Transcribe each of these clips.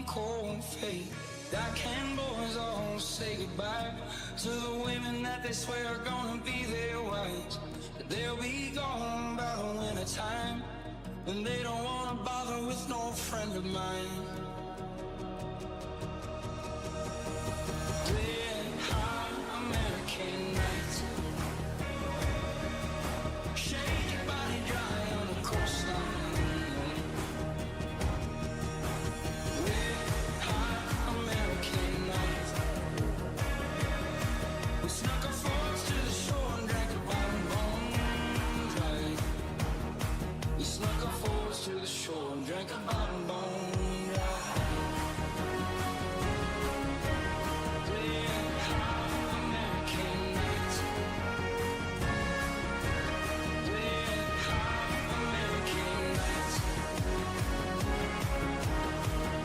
cold fate. That can boys all say goodbye to the women that they swear are gonna be their wives. They'll be gone by the winter time, and they don't wanna bother with no friend of mine. Red hot American nights, shake your body dry on the coastline. Red hot American nights, we snuck our forks to the shore and drank a bottom bone dry. We snuck our forks to the shore and drank a bottom bone dry. Red hot American nights, red hot American nights,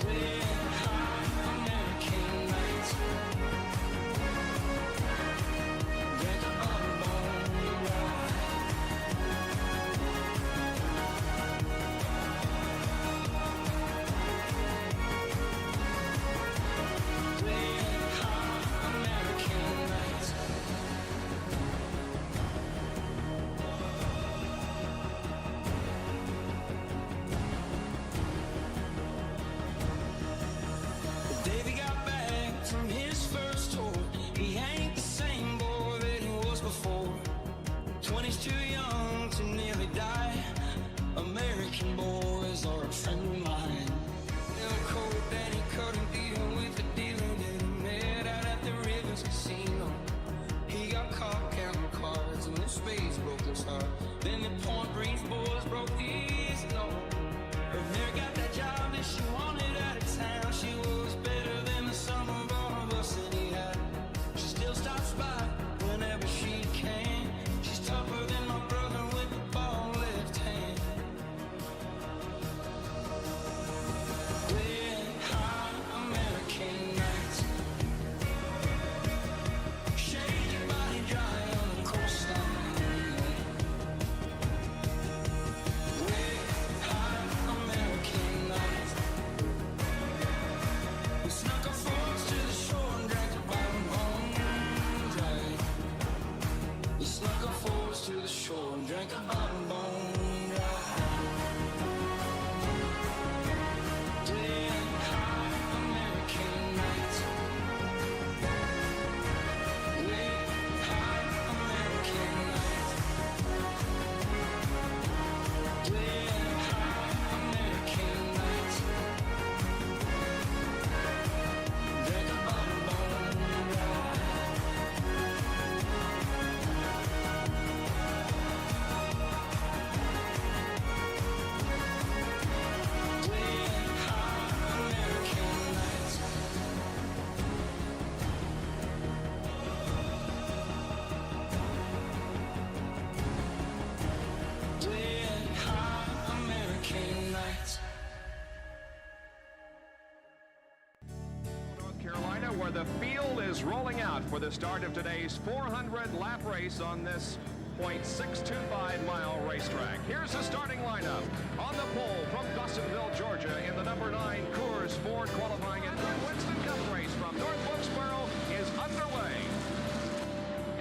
red hot American nights, drank a bottom bone dry. Red hot American nights. Davey got back from his first tour. He ain't the same boy that he was before. 20's too young to nearly die. American boys are a friend of mine. They'll cold that he couldn't deal with the dealer that he met out at the Rivers Casino. He got caught counting cards when his face broke his heart. Then the Point Breeze boys broke the East Note. Her mare got that job that she wanted out of town. She was better than the sum of all of us that he had. She still stops by whenever she can. She's tougher than my brother with the ball left hand. Red hot American nights, shake your body dry on the coastline. Red hot American nights, we snuck our forks to the shore and drank a bottom bone dry. We snuck our forks to the shore and drank a bottom bone dry. Red hot American nights, red hot American nights, red hot American nights, drank a bottom bone dry. Red hot American nights. Red hot American nights. North Carolina, where the field is rolling out for the start of today's 400-lap race on this .625-mile racetrack. Here's the starting lineup. On the pole from Dawsonville, Georgia, in the number 9 Coors Ford qualifying and Winston Cup race from North Wilkesboro is underway.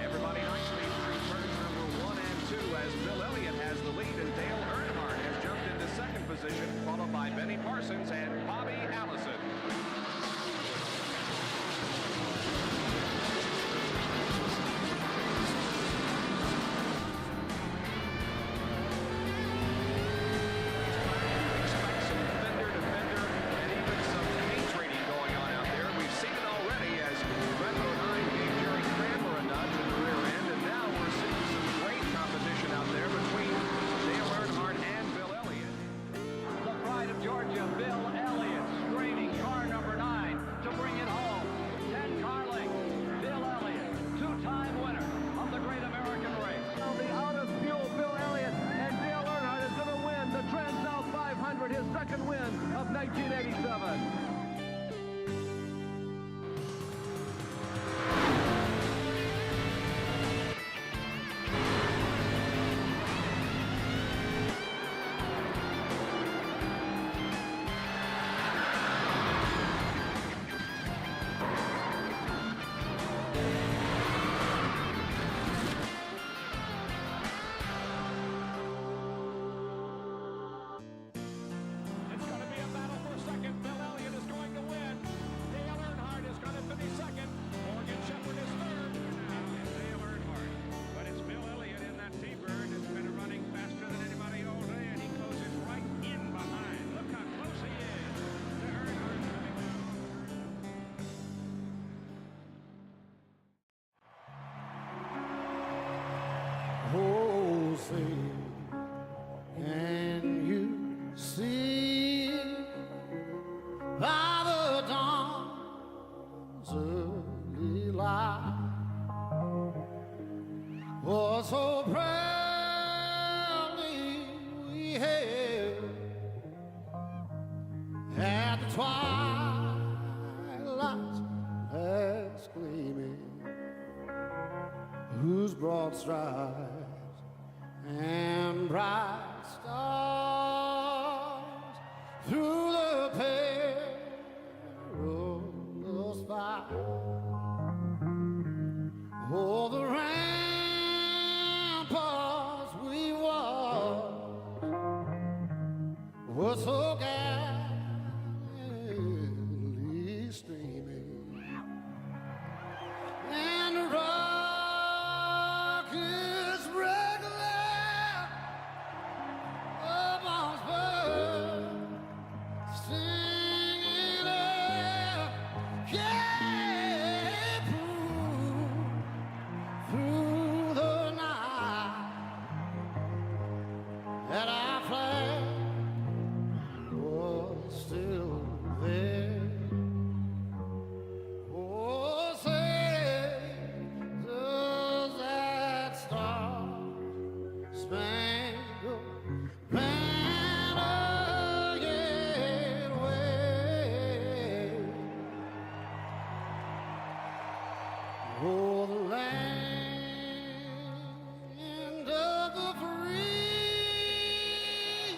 Everybody nicely through turns number 1 and 2 as Bill Elliott has the lead and Dale Earnhardt has jumped into second position, followed by Benny Parsons and Bobby Allison. Expect some fender to fender and even some broad strides and bright stars through the perilous fight. Oh, the ramparts we watched were so gallantly streaming, and the rockets regular upon spur, singing up, yeah, through the night that our flag was still there. Oh, say, does that star-spangled banner yet wave? Oh, the land of the free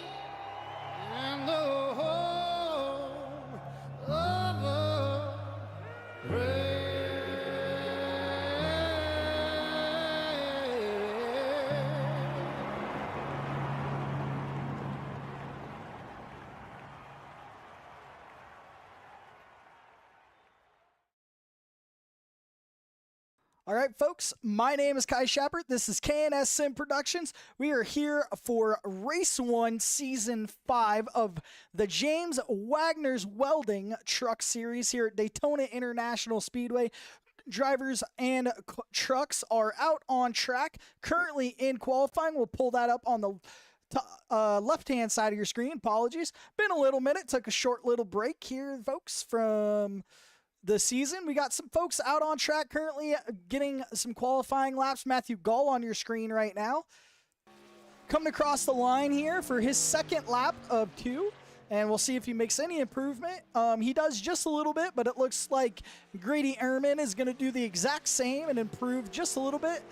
and the home of the brave. All right, folks, my name is Kai Shepard. This is K&S Sim Productions. We are here for Race 1, Season 5 of the James Wagoner's Welding Truck Series here at Daytona International Speedway. Drivers and trucks are out on track, currently in qualifying. We'll pull that up on the left-hand side of your screen. Apologies. Been a little minute. Took a short little break here, folks, from the season. We got some folks out on track currently getting some qualifying laps. Matthew Gull on your screen right now. Coming across the line here for his second lap of 2. And we'll see if he makes any improvement. He does just a little bit, but it looks like Grady Ehrman is going to do the exact same and improve just a little bit.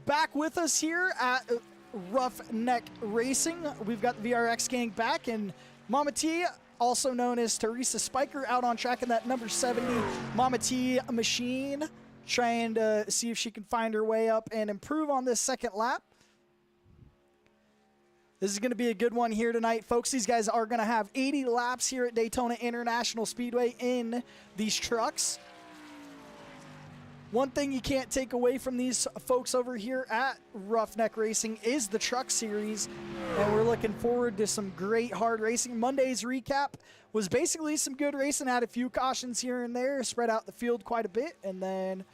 Back with us here at Ruff-Neck Racing, we've got the VRX gang back, and Mama T, also known as Teresa Spiker, out on track in that number 70 Mama T machine, trying to see if she can find her way up and improve on this second lap. This is going to be a good one here tonight, folks. These guys are going to have 80 laps here at Daytona International Speedway in these trucks. One thing you can't take away from these folks over here at Ruff-Neck Racing is the truck series, and we're looking forward to some great hard racing. Monday's recap was basically some good racing, had a few cautions here and there, spread out the field quite a bit, and then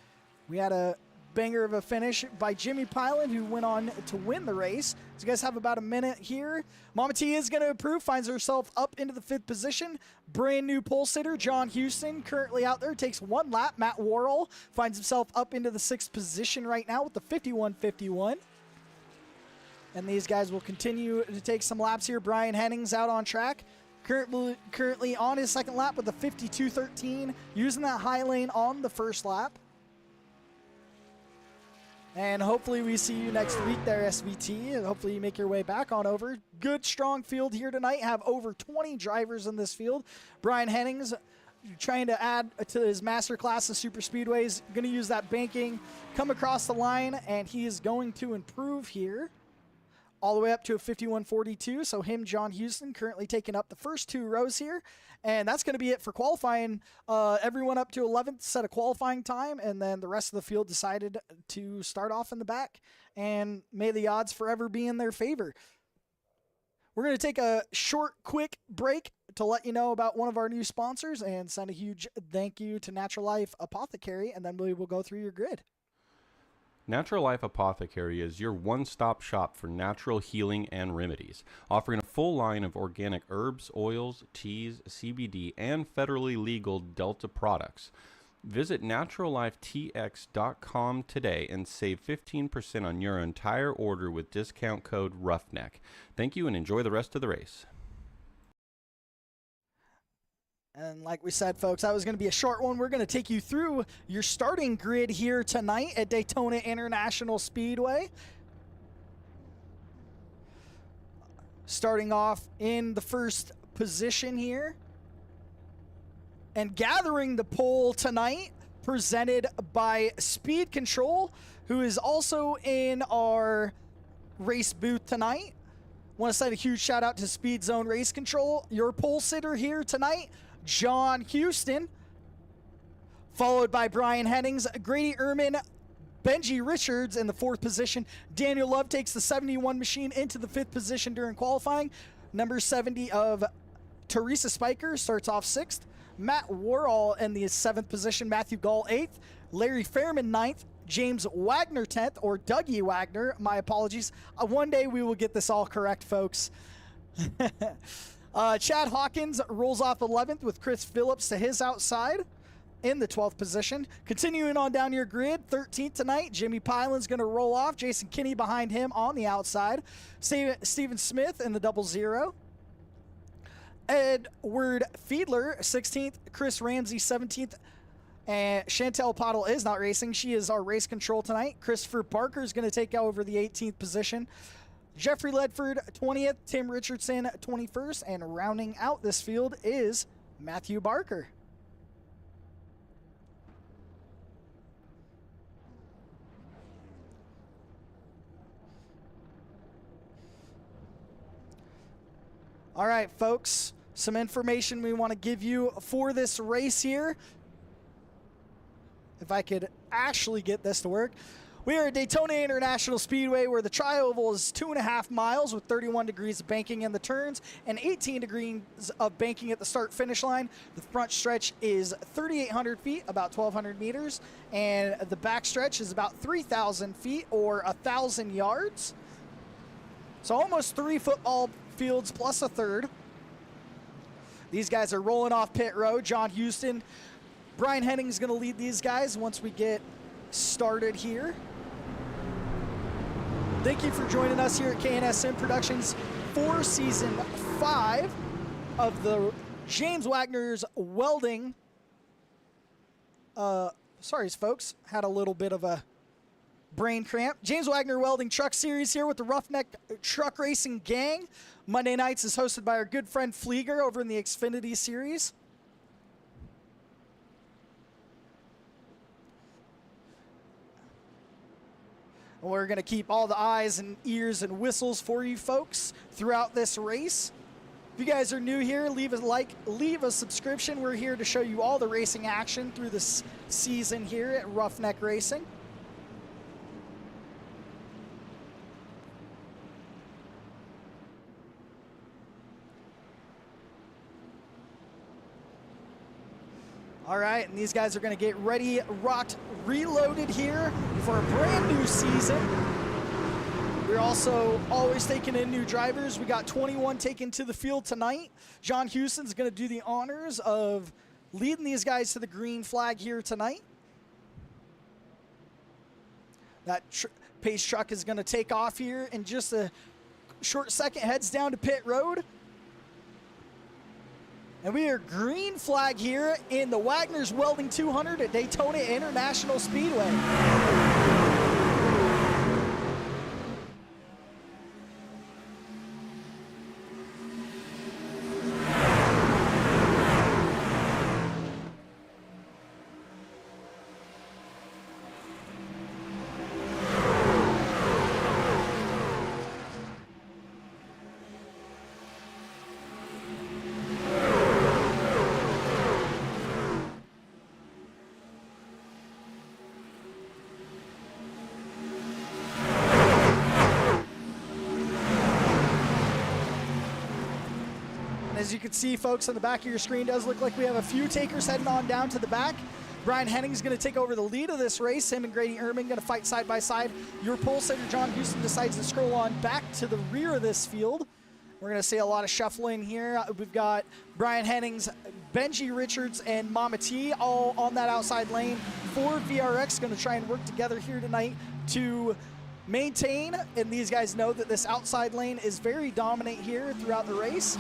we had a banger of a finish by Jimmy Pilot, who went on to win the race. So you guys have about a minute here. Mama T is going to improve, finds herself up into the 5th position. Brand new pole sitter, John Houston, currently out there, takes one lap. Matt Worrell finds himself up into the 6th position right now with the 51.51. And these guys will continue to take some laps here. Brian Hennings out on track, currently on his second lap with the 52.13, using that high lane on the first lap. And hopefully we see you next week there, SVT, and hopefully you make your way back on over. Good, strong field here tonight. Have over 20 drivers in this field. Brian Hennings trying to add to his master class of super speedways. Going to use that banking, come across the line, and he is going to improve here all the way up to a 51.42. So him, John Houston, currently taking up the first 2 rows here. And that's going to be it for qualifying. Everyone up to 11th set a qualifying time, and then the rest of the field decided to start off in the back. And may the odds forever be in their favor. We're going to take a short, quick break to let you know about one of our new sponsors and send a huge thank you to Natural Life Apothecary, and then we will go through your grid. Natural Life Apothecary is your one-stop shop for natural healing and remedies, offering a full line of organic herbs, oils, teas, CBD, and federally legal Delta products. Visit naturallifetx.com today and save 15% on your entire order with discount code RUFFNECK. Thank you and enjoy the rest of the race. And like we said, folks, that was going to be a short one. We're going to take you through your starting grid here tonight at Daytona International Speedway. Starting off in the first position here. And gathering the pole tonight, presented by Speed Control, who is also in our race booth tonight. Want to send a huge shout out to Speed Zone Race Control. Your pole sitter here tonight, John Houston, followed by Brian Hennings, Grady Ehrman, Benji Richards in the 4th position. Daniel Love takes the 71 machine into the 5th position during qualifying. Number 70 of Teresa Spiker starts off 6th. Matt Worrell in the 7th position. Matthew Gall 8th. Larry Fairman 9th. James Wagner 10th, or Dougie Wagner. My apologies. One day we will get this all correct, folks. Chad Hawkins rolls off 11th with Chris Phillips to his outside in the 12th position. Continuing on down your grid, 13th tonight, Jimmy Pylan's going to roll off. Jason Kinney behind him on the outside. Steven Smith in the 00. Edward Fiedler, 16th. Chris Ramsey, 17th. And Chantel Pottle is not racing. She is our race control tonight. Christopher Parker is going to take over the 18th position. Jeffrey Ledford, 20th. Tim Richardson, 21st. And rounding out this field is Matthew Barker. All right, folks. Some information we want to give you for this race here. If I could actually get this to work. We are at Daytona International Speedway, where the tri-oval is 2.5 miles with 31 degrees of banking in the turns and 18 degrees of banking at the start-finish line. The front stretch is 3,800 feet, about 1,200 meters, and the back stretch is about 3,000 feet, or 1,000 yards. So almost 3 football fields plus a third. These guys are rolling off pit road. John Houston, Brian Hennings is going to lead these guys once we get started here. Thank you for joining us here at K&S Sim Productions for Season 5 of the James Wagner's Welding. Sorry, folks. Had a little bit of a brain cramp. James Wagner Welding Truck Series here with the Ruff-Neck Truck Racing Gang. Monday nights is hosted by our good friend Flieger over in the Xfinity Series. And we're going to keep all the eyes and ears and whistles for you folks throughout this race. If you guys are new here, leave a like, leave a subscription. We're here to show you all the racing action through this season here at Ruff-Neck Racing. All right, and these guys are going to get ready, rocked, reloaded here for a brand new season. We're also always taking in new drivers. We got 21 taken to the field tonight. John Houston's going to do the honors of leading these guys to the green flag here tonight. That pace truck is going to take off here in just a short second, heads down to pit road. And we are green flag here in the Wagner's Welding 200 at Daytona International Speedway. As you can see, folks, on the back of your screen does look like we have a few takers heading on down to the back. Brian Hennings is going to take over the lead of this race. Him and Grady Ehrman going to fight side by side. Your pole sitter, John Houston, decides to scroll on back to the rear of this field. We're going to see a lot of shuffling here. We've got Brian Hennings, Benji Richards, and Mama T all on that outside lane. Ford VRX going to try and work together here tonight to maintain, and these guys know that this outside lane is very dominant here throughout the race.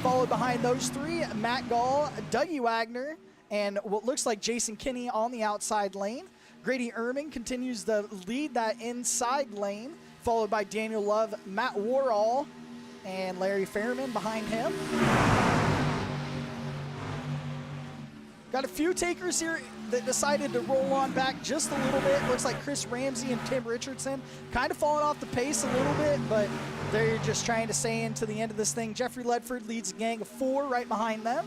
Followed behind those three, Matt Gall, Dougie Wagner, and what looks like Jason Kinney on the outside lane. Grady Erman continues to lead that inside lane, followed by Daniel Love, Matt Warall, and Larry Fairman behind him. Got a few takers here that decided to roll on back just a little bit. Looks like Chris Ramsey and Tim Richardson kind of falling off the pace a little bit, but they're just trying to stay into the end of this thing. Jeffrey Ledford leads a gang of 4 right behind them.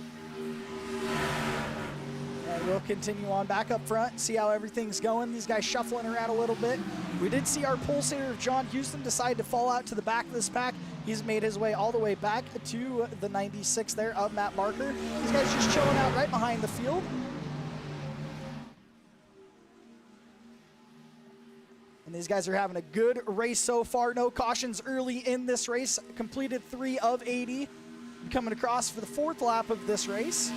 And we'll continue on back up front and see how everything's going. These guys shuffling around a little bit. We did see our pulsator of John Houston decide to fall out to the back of this pack. He's made his way all the way back to the 96 there of Matt Barker. These guys just chilling out right behind the field. And these guys are having a good race so far. No cautions early in this race. Completed 3 of 80. Coming across for the 4th lap of this race.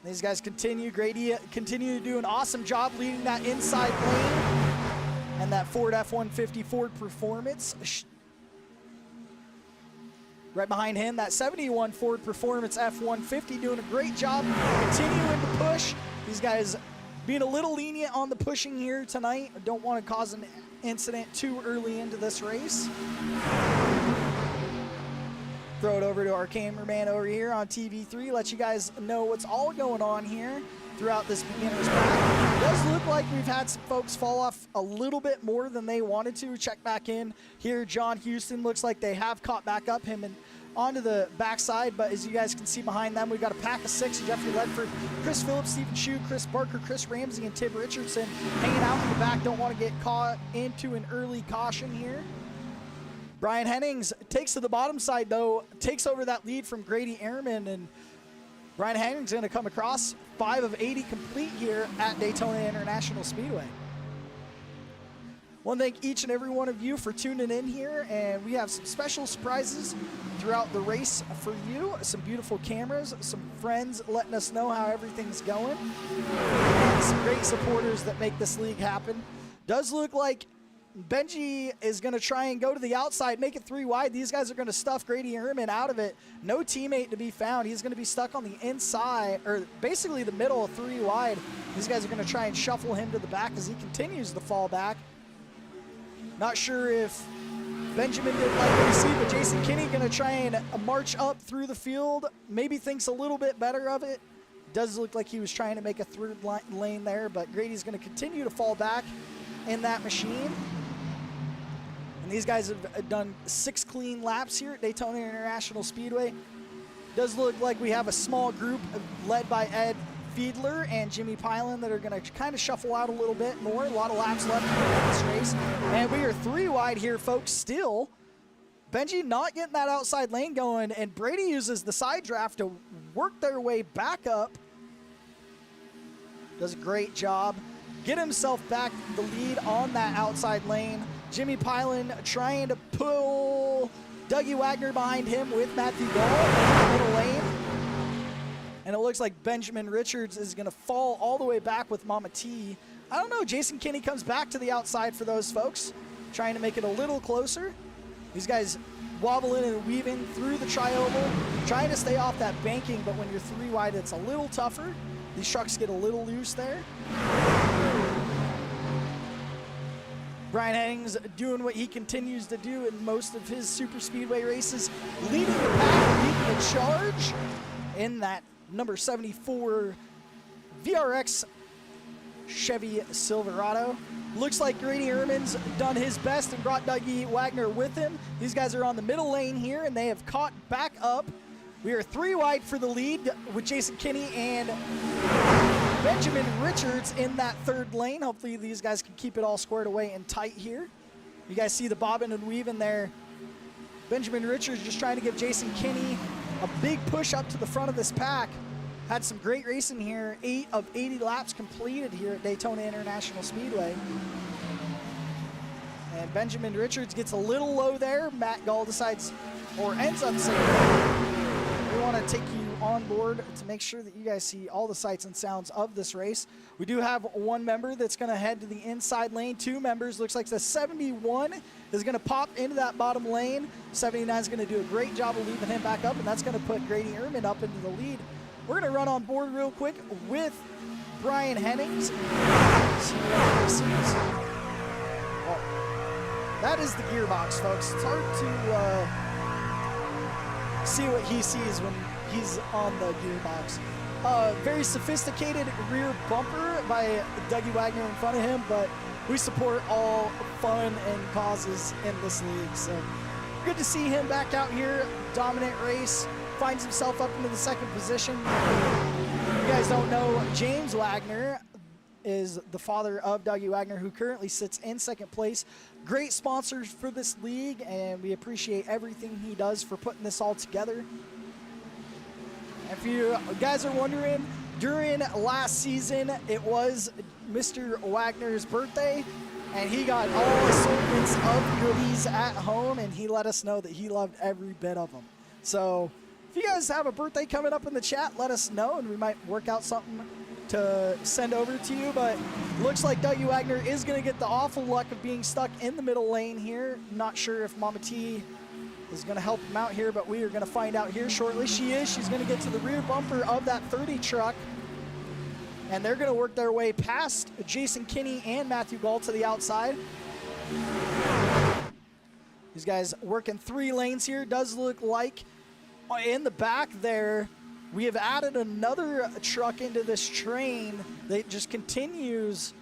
These guys continue. Grady continue to do an awesome job leading that inside lane. And that Ford F-150 Ford Performance. Right behind him, that 71 Ford Performance F-150 doing a great job continuing to push. These guys being a little lenient on the pushing here tonight. Don't want to cause an incident too early into this race. Throw it over to our cameraman over here on TV3. Let you guys know what's all going on here throughout this beginner's pack. It does look like we've had some folks fall off a little bit more than they wanted to. Check back in here. John Houston looks like they have caught back up him and onto the backside, but as you guys can see behind them, we've got a pack of 6. Jeffrey Ledford, Chris Phillips, Stephen Shue, Chris Barker, Chris Ramsey, and Tim Richardson hanging out in the back. Don't want to get caught into an early caution here. Brian Hennings takes to the bottom side, though, takes over that lead from Grady Ehrman, and Brian Hennings going to come across 5 of 80 complete here at Daytona International Speedway. I want to thank each and every one of you for tuning in here, and we have some special surprises throughout the race for you. Some beautiful cameras, some friends letting us know how everything's going, and some great supporters that make this league happen. Does look like Benji is going to try and go to the outside, make it 3 wide. These guys are going to stuff Grady Ehrman out of it. No teammate to be found. He's going to be stuck on the inside, or basically the middle of 3 wide. These guys are going to try and shuffle him to the back as he continues to fall back. Not sure if Benjamin didn't like what he see, but Jason Kinney going to try and march up through the field. Maybe thinks a little bit better of it. Does look like he was trying to make a 3rd lane there, but Grady's going to continue to fall back in that machine. And these guys have done 6 clean laps here at Daytona International Speedway. Does look like we have a small group led by Ed Fiedler and Jimmy Pilen that are going to kind of shuffle out a little bit more. A lot of laps left in this race. And we are 3 wide here, folks, still. Benji not getting that outside lane going, and Brady uses the side draft to work their way back up. Does a great job. Get himself back the lead on that outside lane. Jimmy Pilen trying to pull Dougie Wagner behind him with Matthew Gall in the middle lane. And it looks like Benjamin Richards is going to fall all the way back with Mama T. I don't know. Jason Kinney comes back to the outside for those folks, trying to make it a little closer. These guys wobbling and weaving through the tri-oval, trying to stay off that banking, but when you're 3 wide, it's a little tougher. These trucks get a little loose there. Brian Hennings doing what he continues to do in most of his super speedway races, leading the pack, leading the charge in that number 74 VRX Chevy Silverado. Looks like Grady Ehrman's done his best and brought Dougie Wagner with him. These guys are on the middle lane here, and they have caught back up. We are 3 wide for the lead with Jason Kinney and Benjamin Richards in that 3rd lane. Hopefully these guys can keep it all squared away and tight here. You guys see the bobbing and weaving there. Benjamin Richards just trying to give Jason Kinney a big push up to the front of this pack. Had some great racing here. 8 of 80 laps completed here at Daytona International Speedway. And Benjamin Richards gets a little low there. Matt Gall decides, or ends up saying, we want to take you on board to make sure that you guys see all the sights and sounds of this race. We do have one member that's going to head to the inside lane. 2 members. Looks like the 71 is going to pop into that bottom lane. 79 is going to do a great job of leaving him back up, and that's going to put Grady Ehrman up into the lead. We're going to run on board real quick with Brian Hennings. See what he sees. Oh, that is the gearbox, folks. It's hard to see what he sees when he's on the gearbox. Very sophisticated rear bumper by Dougie Wagner in front of him, but we support all fun and causes in this league. So good to see him back out here. Dominant race. Finds himself up into the 2nd position. If you guys don't know, James Wagner is the father of Dougie Wagner, who currently sits in 2nd place. Great sponsors for this league, and we appreciate everything he does for putting this all together. If you guys are wondering, during last season, it was Mr. Wagner's birthday, and he got all assortments of goodies at home, and he let us know that he loved every bit of them. So if you guys have a birthday coming up in the chat, let us know, and we might work out something to send over to you. But looks like Dougie Wagner is going to get the awful luck of being stuck in the middle lane here. Not sure if Mama T is going to help him out here, but we are going to find out here shortly. She is. She's going to get to the rear bumper of that 30 truck, and they're going to work their way past Jason Kinney and Matthew Gall to the outside. These guys working 3 lanes here. Does look like in the back there, we have added another truck into this train that just continues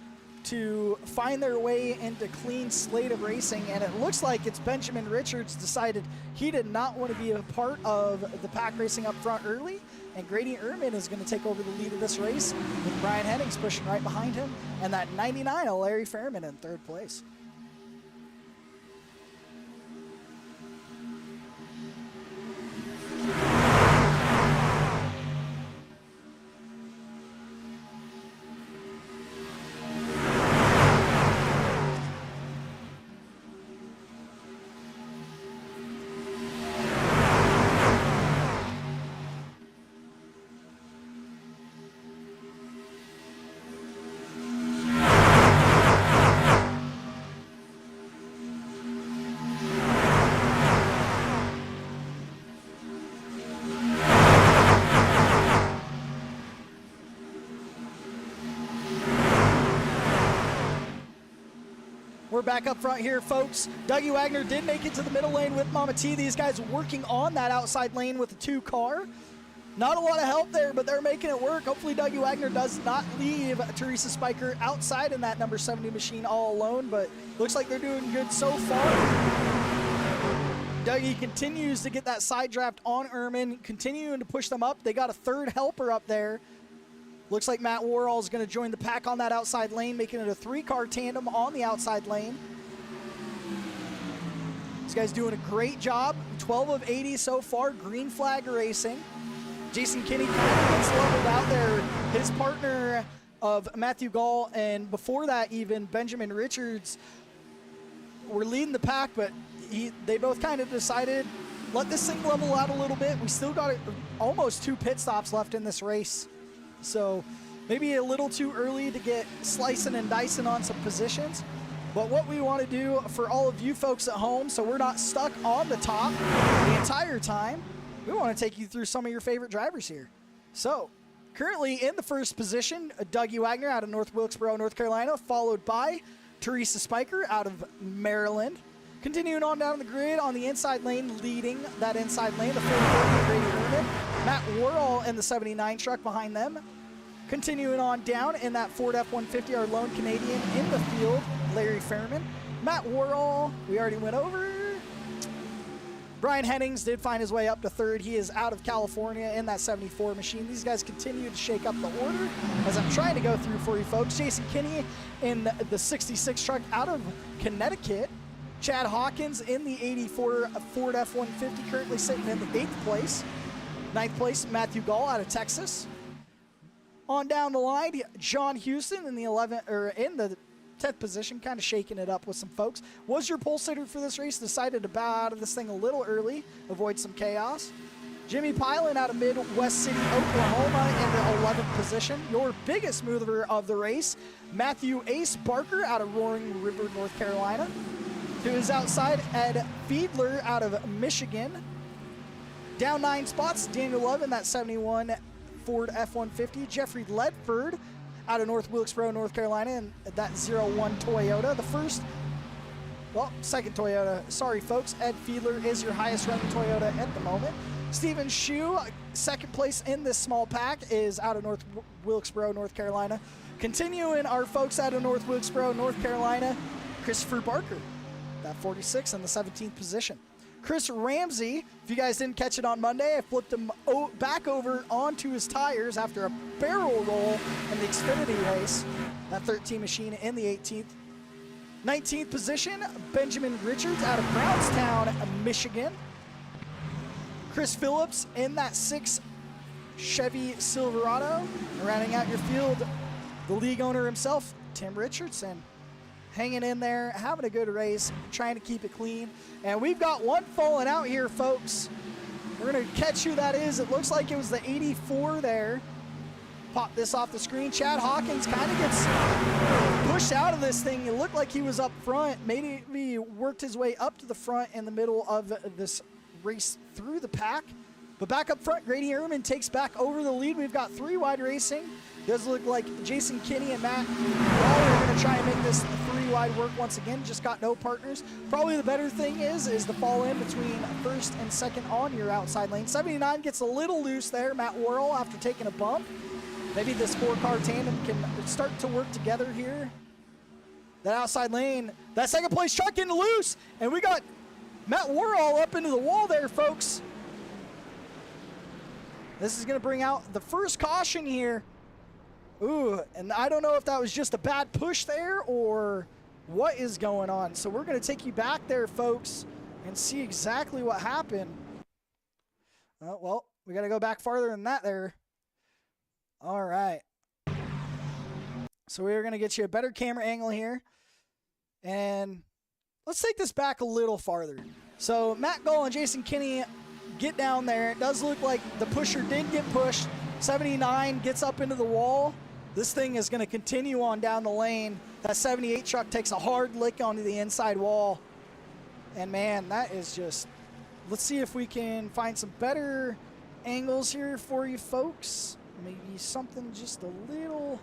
to find their way into clean slate of racing, and it looks like it's Benjamin Richards decided he did not want to be a part of the pack racing up front early, and Grady Ehrman is going to take over the lead of this race with Brian Hennings pushing right behind him, and that 99 of Larry Fairman in 3rd place. We're back up front here, folks. Dougie Wagner did make it to the middle lane with Mama T. These guys working on that outside lane with the 2 car. Not a lot of help there, but they're making it work. Hopefully Dougie Wagner does not leave Teresa Spiker outside in that number 70 machine all alone, but looks like they're doing good so far. Dougie continues to get that side draft on Ehrman, continuing to push them up. They got a 3rd helper up there. Looks like Matt Worrell is going to join the pack on that outside lane, making it a 3-car tandem on the outside lane. This guy's doing a great job. 12 of 80 so far. Green flag racing. Jason Kinney kind of gets leveled out there. His partner of Matthew Gall, and before that even, Benjamin Richards, were leading the pack, but they both kind of decided, let this thing level out a little bit. We still got almost 2 pit stops left in this race. So maybe a little too early to get slicing and dicing on some positions. But what we want to do for all of you folks at home, so we're not stuck on the top the entire time, we want to take you through some of your favorite drivers here. So currently in the 1st position, Dougie Wagner out of North Wilkesboro, North Carolina, followed by Teresa Spiker out of Maryland. Continuing on down the grid on the inside lane, leading that inside lane, the 440 Grady Ehrman. Matt Worrell in the 79 truck behind them. Continuing on down in that Ford F-150, our lone Canadian in the field, Larry Fairman. Matt Worrell, we already went over. Brian Hennings did find his way up to 3rd. He is out of California in that 74 machine. These guys continue to shake up the order as I'm trying to go through for you folks. Jason Kinney in the 66 truck out of Connecticut. Chad Hawkins in the 84 Ford F-150, currently sitting in the 8th place. 9th place, Matthew Gall out of Texas. On down the line, John Houston in the 10th position, kind of shaking it up with some folks. Was your pole sitter for this race, decided to bow out of this thing a little early, avoid some chaos. Jimmy Pilot out of Midwest City, Oklahoma in the 11th position. Your biggest mover of the race, Matthew Ace Barker out of Roaring River, North Carolina. To his outside, Ed Fiedler out of Michigan. Down 9 spots, Daniel Love in that 71 Ford F-150. Jeffrey Ledford out of North Wilkesboro, North Carolina in that 01 Toyota. Second Toyota. Sorry, folks. Ed Fiedler is your highest running Toyota at the moment. Steven Shue, second place in this small pack, is out of North Wilkesboro, North Carolina. Continuing our folks out of North Wilkesboro, North Carolina, Christopher Barker, that 46 in the 17th position. Chris Ramsey, if you guys didn't catch it on Monday, I flipped him back over onto his tires after a barrel roll in the Xfinity race. That 13 machine in the 18th. 19th position, Benjamin Richards out of Brownstown, Michigan. Chris Phillips in that 6 Chevy Silverado. Rounding out your field, the league owner himself, Tim Richardson. Hanging in there, having a good race, trying to keep it clean. And we've got one falling out here, folks. We're going to catch who that is. It looks like it was the 84 there. Pop this off the screen. Chad Hawkins kind of gets pushed out of this thing. It looked like he was up front. Maybe he worked his way up to the front in the middle of this race through the pack. But back up front, Grady Ehrman takes back over the lead. We've got 3 wide racing. Does look like Jason Kinney and Matt Waller are going to try and make this 3 wide work once again. Just got no partners. Probably the better thing is the fall in between first and second on your outside lane. 79 gets a little loose there. Matt Worrell after taking a bump. Maybe this 4-car tandem can start to work together here. That outside lane, that second place truck getting loose, and we got Matt Worrell up into the wall there, folks. This is going to bring out the first caution here. Ooh, and I don't know if that was just a bad push there or what is going on. So we're going to take you back there, folks, and see exactly what happened. Well, we got to go back farther than that there. All right. So we're going to get you a better camera angle here. And let's take this back a little farther. So Matt Gull and Jason Kinney get down there. It does look like the pusher did get pushed. 79 gets up into the wall. This thing is going to continue on down the lane. That 78 truck takes a hard lick onto the inside wall. And man, that is just... Let's see if we can find some better angles here for you folks. Maybe something just a little...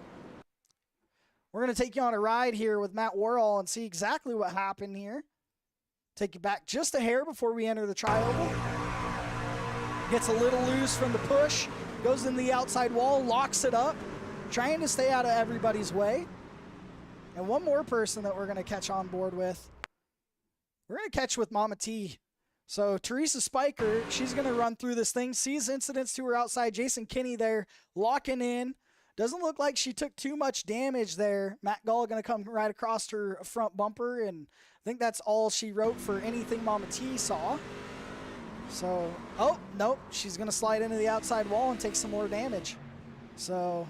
We're going to take you on a ride here with Matt Worrell and see exactly what happened here. Take you back just a hair before we enter the tri-oval. Gets a little loose from the push. Goes in the outside wall, locks it up. Trying to stay out of everybody's way. And one more person that we're going to catch on board with. We're going to catch with Mama T. So Teresa Spiker, she's going to run through this thing. Sees incidents to her outside. Jason Kinney there locking in. Doesn't look like she took too much damage there. Matt Gull going to come right across her front bumper. And I think that's all she wrote for anything Mama T saw. So, oh, nope. She's going to slide into the outside wall and take some more damage. So,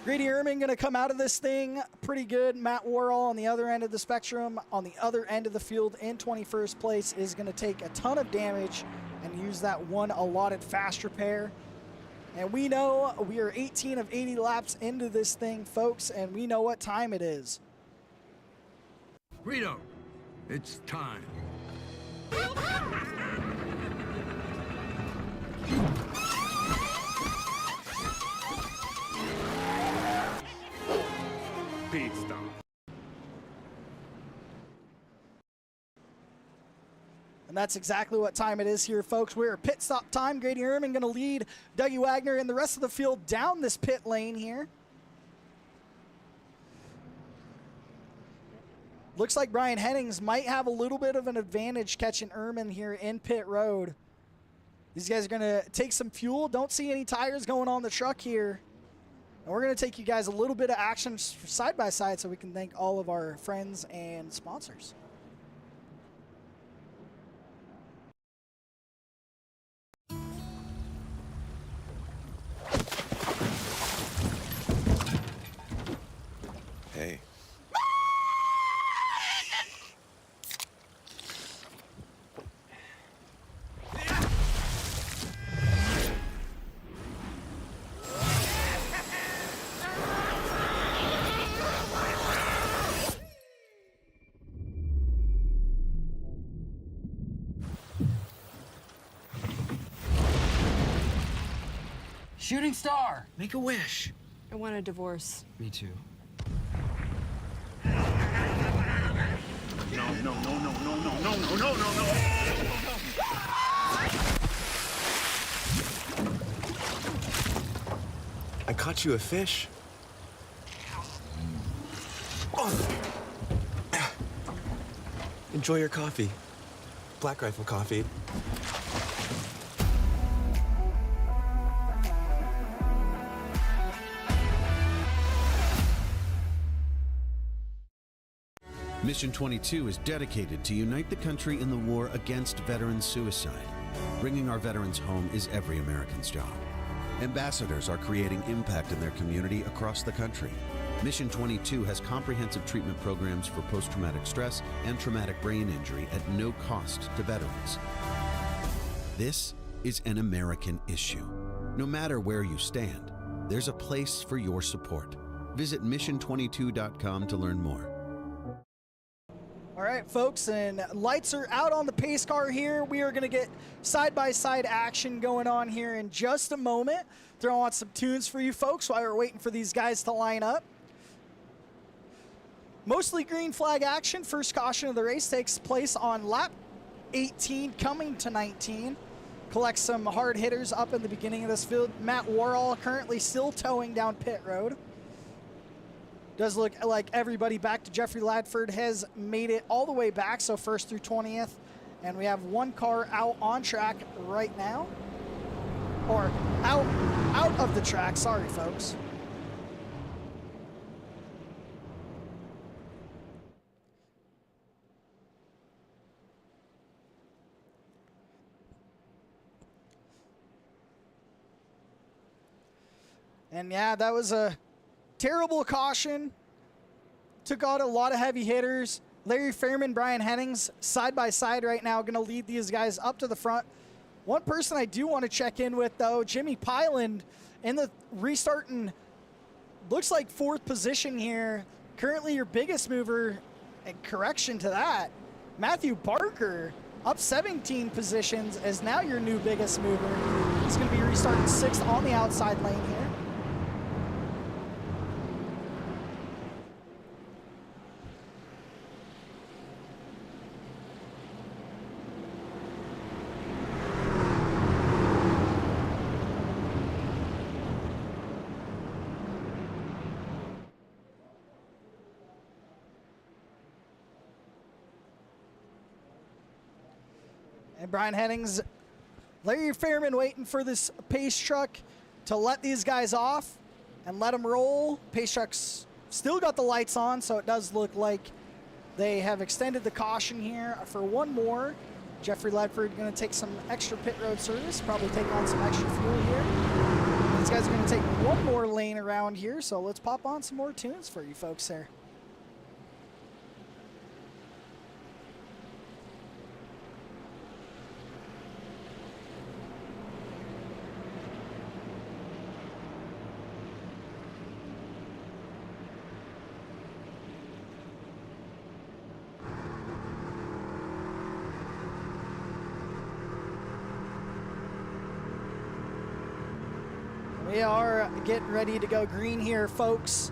Grady Ehrman going to come out of this thing pretty good. Matt Worrell on the other end of the spectrum, on the other end of the field in 21st place, is going to take a ton of damage and use that one allotted fast repair. And we know we are 18 of 80 laps into this thing, folks, and we know what time it is. Rito, it's time. Pit stop. And that's exactly what time it is here, folks. We're at pit stop time. Grady Ehrman going to lead Dougie Wagner and the rest of the field down this pit lane here. Looks like Brian Hennings might have a little bit of an advantage catching Ehrman here in pit road. These guys are going to take some fuel. Don't see any tires going on the truck here. And we're going to take you guys a little bit of action side by side so we can thank all of our friends and sponsors. Hey. Shooting star, make a wish. I want a divorce. Me too. No. I caught you a fish. Oh. Enjoy your coffee. Black Rifle coffee. Mission 22 is dedicated to unite the country in the war against veteran suicide. Bringing our veterans home is every American's job. Ambassadors are creating impact in their community across the country. Mission 22 has comprehensive treatment programs for post-traumatic stress and traumatic brain injury at no cost to veterans. This is an American issue. No matter where you stand, there's a place for your support. Visit mission22.com to learn more. All right, folks, and lights are out on the pace car here. We are going to get side-by-side action going on here in just a moment. Throw on some tunes for you folks while we're waiting for these guys to line up. Mostly green flag action. First caution of the race takes place on lap 18, coming to 19. Collect some hard hitters up in the beginning of this field. Matt Worrell currently still towing down pit road. Does look like everybody back to Jeffrey Ladford has made it all the way back, so first through 20th. And we have one car out on track right now. Or out of the track, sorry folks. And yeah, that was a terrible caution. Took out a lot of heavy hitters. Larry Fairman, Brian Hennings, side by side right now, going to lead these guys up to the front. One person I do want to check in with, though, Jimmy Pyland in the restarting, looks like 4th position here. Currently your biggest mover, and correction to that, Matthew Barker, up 17 positions, as now your new biggest mover. He's going to be restarting 6th on the outside lane here. And Brian Hennings, Larry Fairman waiting for this pace truck to let these guys off and let them roll. Pace truck's still got the lights on, so it does look like they have extended the caution here for one more. Jeffrey Ledford going to take some extra pit road service, probably take on some extra fuel here. These guys are going to take one more lane around here, so let's pop on some more tunes for you folks there. We are getting ready to go green here, folks.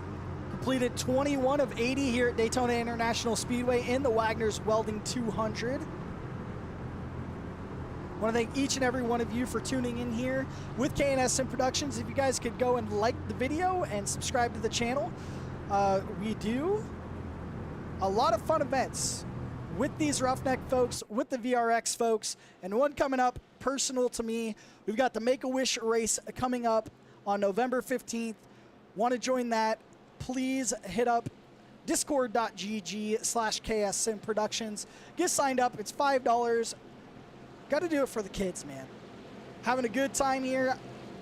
Completed 21 of 80 here at Daytona International Speedway in the Wagoner's Welding 200. Want to thank each and every one of you for tuning in here with K&S Sim Productions. If you guys could go and like the video and subscribe to the channel. We do a lot of fun events with these Ruff-Neck folks, with the VRX folks, and one coming up personal to me. We've got the Make-A-Wish race coming up on November 15th. Want to join that? Please hit up discord.gg/KS Sim Productions. Get signed up. It's $5. Got to do it for the kids, man. Having a good time here.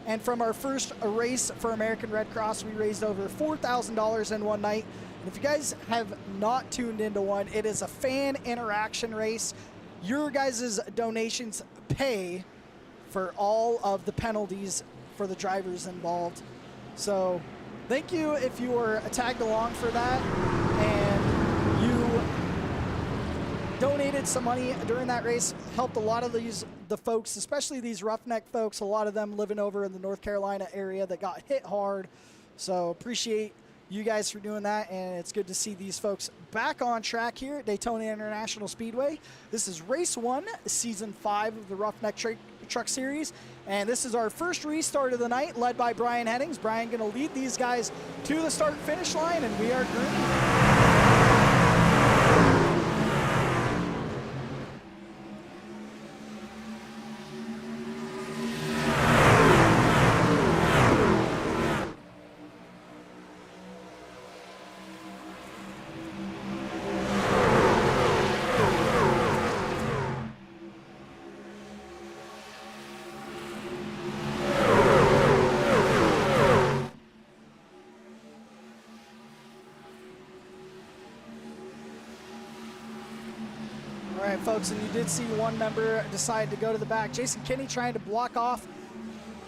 And from our first race for American Red Cross, we raised over $4,000 in one night. And if you guys have not tuned into one, it is a fan interaction race. Your guys' donations pay for all of the penalties for the drivers involved. So thank you if you were tagged along for that and you donated some money during that race, helped a lot of the folks, especially these Ruff-Neck folks, a lot of them living over in the North Carolina area that got hit hard. So appreciate you guys for doing that, and it's good to see these folks back on track here at Daytona International Speedway. This is race 1, season 5 of the Ruff-Neck Truck Series, and this is our first restart of the night, led by Brian Headings. Brian going to lead these guys to the start-finish line, and we are green. All right, folks, and you did see one member decide to go to the back. Jason Kinney trying to block off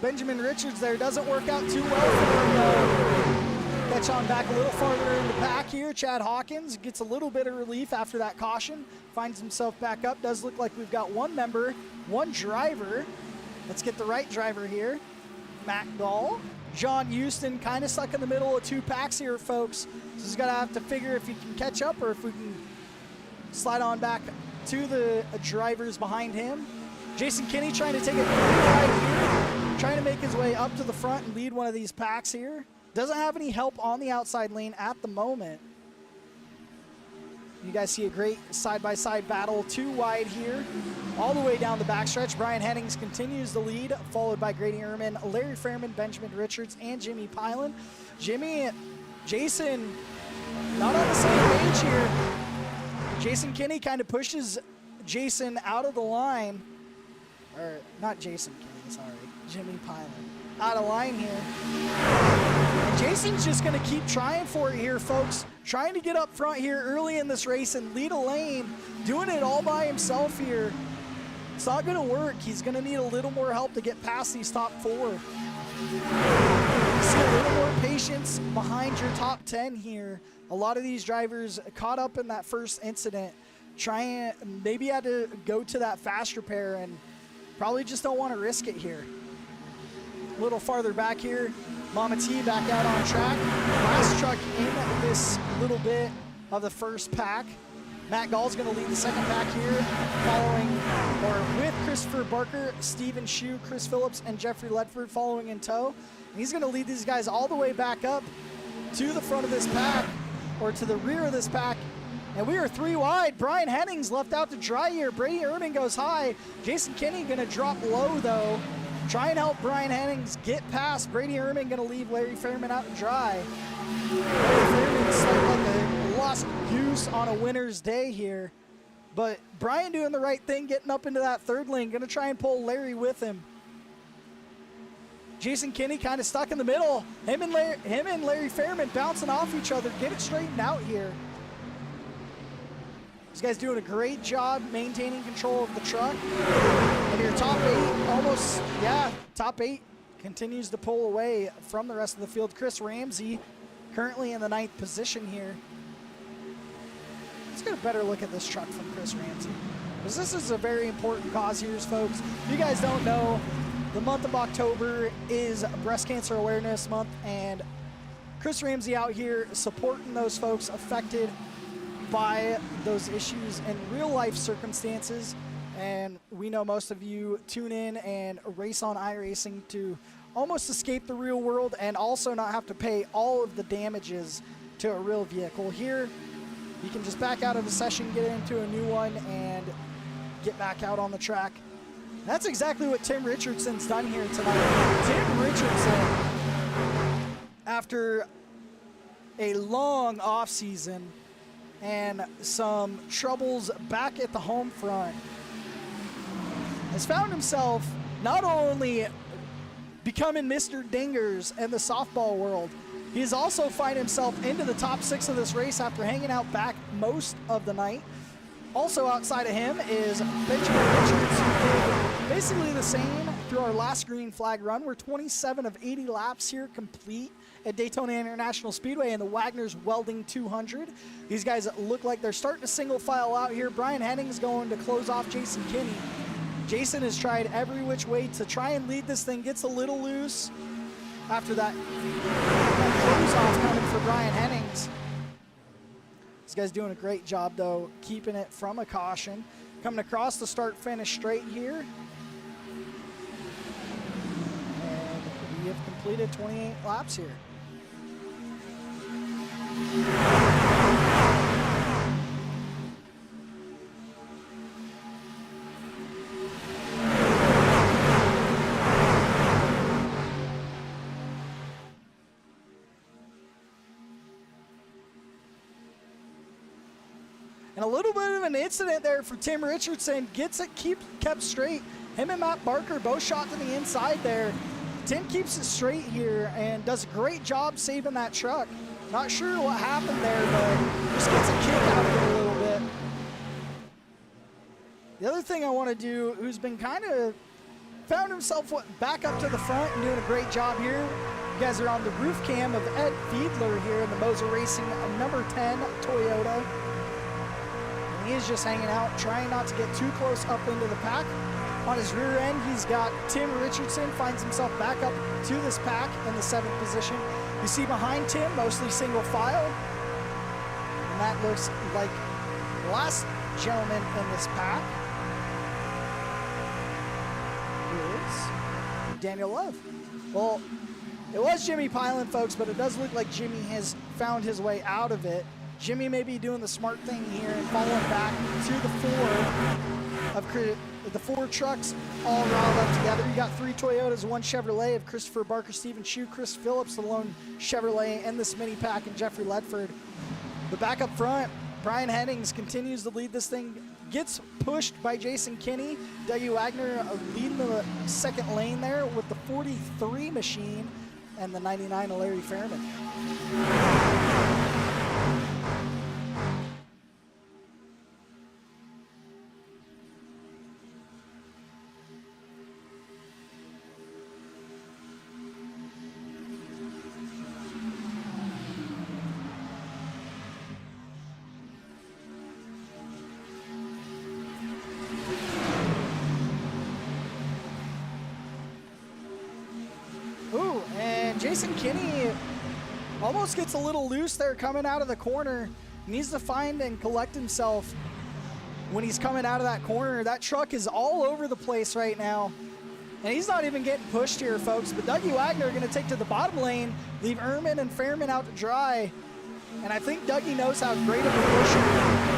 Benjamin Richards there. Doesn't work out too well for him. Catch on back a little farther in the pack here. Chad Hawkins gets a little bit of relief after that caution. Finds himself back up. Does look like we've got one member, one driver. Let's get the right driver here. Matt Gall. John Houston kind of stuck in the middle of two packs here, folks. So he's going to have to figure if he can catch up or if we can slide on back to the drivers behind him. Jason Kinney trying to take it right here, trying to make his way up to the front and lead one of these packs here. Doesn't have any help on the outside lane at the moment. You guys see a great side-by-side battle, too wide here, all the way down the backstretch. Brian Headings continues the lead, followed by Grady Ehrman, Larry Fairman, Benjamin Richards, and Jimmy Pilan. Jason, not on the same page here. Jason Kinney kind of pushes Jason out of the line. Or, not Jason Kinney, sorry. Jimmy Pilan. Out of line here. And Jason's just going to keep trying for it here, folks. Trying to get up front here early in this race and lead a lane. Doing it all by himself here. It's not going to work. He's going to need a little more help to get past these top 4. See a little more patience behind your top 10 here. A lot of these drivers caught up in that first incident, maybe had to go to that fast repair and probably just don't want to risk it here. A little farther back here, Mama T back out on track. Last truck in this little bit of the first pack. Matt Gall's going to lead the second pack here, with Christopher Barker, Steven Shue, Chris Phillips, and Jeffrey Ledford following in tow. And he's going to lead these guys all the way back up to the front of this pack, or to the rear of this pack. And we are 3 wide. Brian Headings left out to dry here. Brady Ehrman goes high. Jason Kinney going to drop low, though. Try and help Brian Headings get past. Brady Ehrman going to leave Larry Fairman out to dry. Larry Fairman's like a lost goose on a winter's day here. But Brian doing the right thing, getting up into that third lane. Going to try and pull Larry with him. Jason Kinney kind of stuck in the middle. Him and Larry Fairman bouncing off each other. Get it straightened out here. These guys doing a great job maintaining control of the truck. And your top 8 top 8 continues to pull away from the rest of the field. Chris Ramsey currently in the 9th position here. Let's get a better look at this truck from Chris Ramsey, because this is a very important cause here, folks. If you guys don't know, the month of October is Breast Cancer Awareness Month, and Chris Ramsey out here supporting those folks affected by those issues and real life circumstances. And we know most of you tune in and race on iRacing to almost escape the real world and also not have to pay all of the damages to a real vehicle. Here, you can just back out of a session, get into a new one, and get back out on the track. That's exactly what Tim Richardson's done here tonight. Tim Richardson, after a long offseason and some troubles back at the home front, has found himself not only becoming Mr. Dingers in the softball world, he's also find himself into the top 6 of this race after hanging out back most of the night. Also outside of him is Benjamin Richards, who did basically the same through our last green flag run. We're 27 of 80 laps here complete at Daytona International Speedway in the Wagoner's Welding 200. These guys look like they're starting to single file out here. Brian Henning's going to close off Jason Kinney. Jason has tried every which way to try and lead this thing, gets a little loose after that close off coming for Brian Hennings. This guy's doing a great job though, keeping it from a caution. Coming across the start finish straight here. And we have completed 28 laps here. And a little bit of an incident there for Tim Richardson. Gets it kept straight. Him and Matt Barker both shot to the inside there. Tim keeps it straight here and does a great job saving that truck. Not sure what happened there, but just gets a kick out of it a little bit. The other thing I want to do, who's been kind of found himself back up to the front and doing a great job here. You guys are on the roof cam of Ed Fiedler here in the Moser Racing number 10 Toyota. He is just hanging out, trying not to get too close up into the pack. On his rear end, he's got Tim Richardson, finds himself back up to this pack in the 7th position. You see behind Tim, mostly single file. And that looks like the last gentleman in this pack is Daniel Love. Well, it was Jimmy Pilen, folks, but it does look like Jimmy has found his way out of it. Jimmy may be doing the smart thing here and following back to the four trucks all riled up together. You got 3 Toyotas, 1 Chevrolet of Christopher Barker, Stephen Shue, Chris Phillips, the lone Chevrolet, and this mini pack, and Jeffrey Ledford. The back up front, Brian Hennings continues to lead this thing, gets pushed by Jason Kinney. Dougie Wagner leading the second lane there with the 43 machine and the 99 of Larry Fairman. Jason Kinney almost gets a little loose there coming out of the corner. Needs to find and collect himself when he's coming out of that corner. That truck is all over the place right now. And he's not even getting pushed here, folks. But Dougie Wagner are going to take to the bottom lane, leave Ehrman and Fairman out to dry. And I think Dougie knows how great of a pusher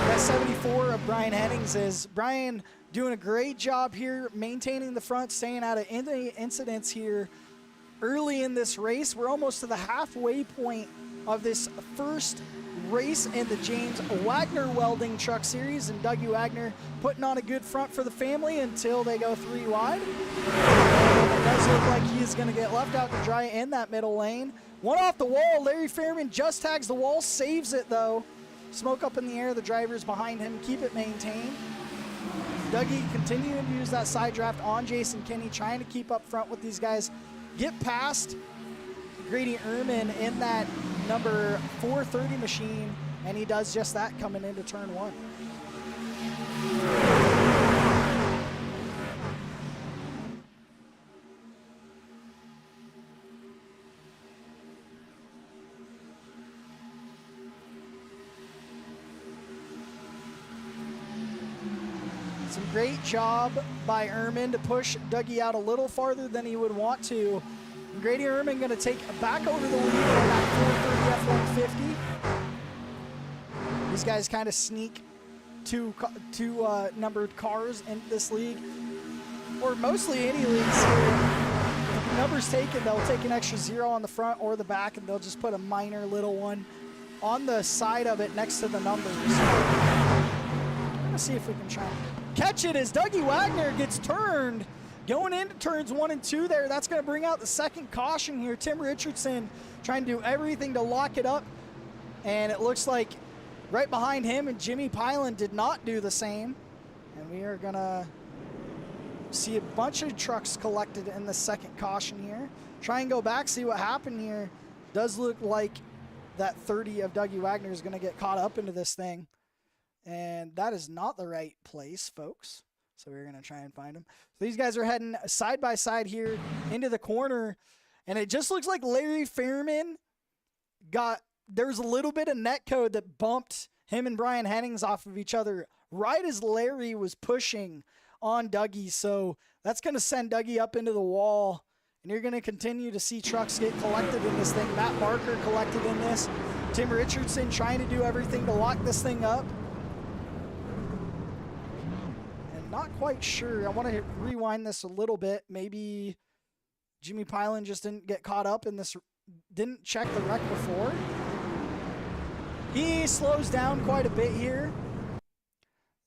that 74 of Brian Hennings is. Brian doing a great job here, maintaining the front, staying out of any incidents here. Early in this race, we're almost to the halfway point of this first race in the James Wagner Welding Truck Series, and Dougie Wagner putting on a good front for the family until they go 3 wide. And it does look like he is going to get left out to dry in that middle lane. One off the wall, Larry Fairman just tags the wall, saves it though. Smoke up in the air, the drivers behind him keep it maintained. Dougie continuing to use that side draft on Jason Kinney, trying to keep up front with these guys. Get past Grady Ehrman in that number 430 machine, and he does just that coming into turn 1. Some great job by Ehrman to push Dougie out a little farther than he would want to. And Grady Ehrman going to take back over the lead on that 430 F-150. These guys kind of sneak two numbered cars in this league, or mostly any leagues here. If the number's taken, they'll take an extra 0 on the front or the back, and they'll just put a minor little one on the side of it next to the numbers. I'm going to see if we can try and catch it as Dougie Wagner gets turned. Going into turns 1 and 2 there, that's going to bring out the second caution here. Tim Richardson trying to do everything to lock it up, and it looks like right behind him and Jimmy Pilen did not do the same. And we are going to See a bunch of trucks collected in the second caution here. Try and go back, see what happened here. Does look like that 30 of Dougie Wagner is going to get caught up into this thing. And that is not the right place, folks. So we're going to try and find them. So these guys are heading side by side here into the corner. And it just looks like Larry Fairman there was a little bit of net code that bumped him and Brian Hennings off of each other right as Larry was pushing on Dougie. So that's going to send Dougie up into the wall. And you're going to continue to see trucks get collected in this thing. Matt Barker collected in this. Tim Richardson trying to do everything to lock this thing up. And not quite sure. I want to rewind this a little bit. Maybe Jimmy Pilen just didn't get caught up in this, didn't check the wreck before. He slows down quite a bit here.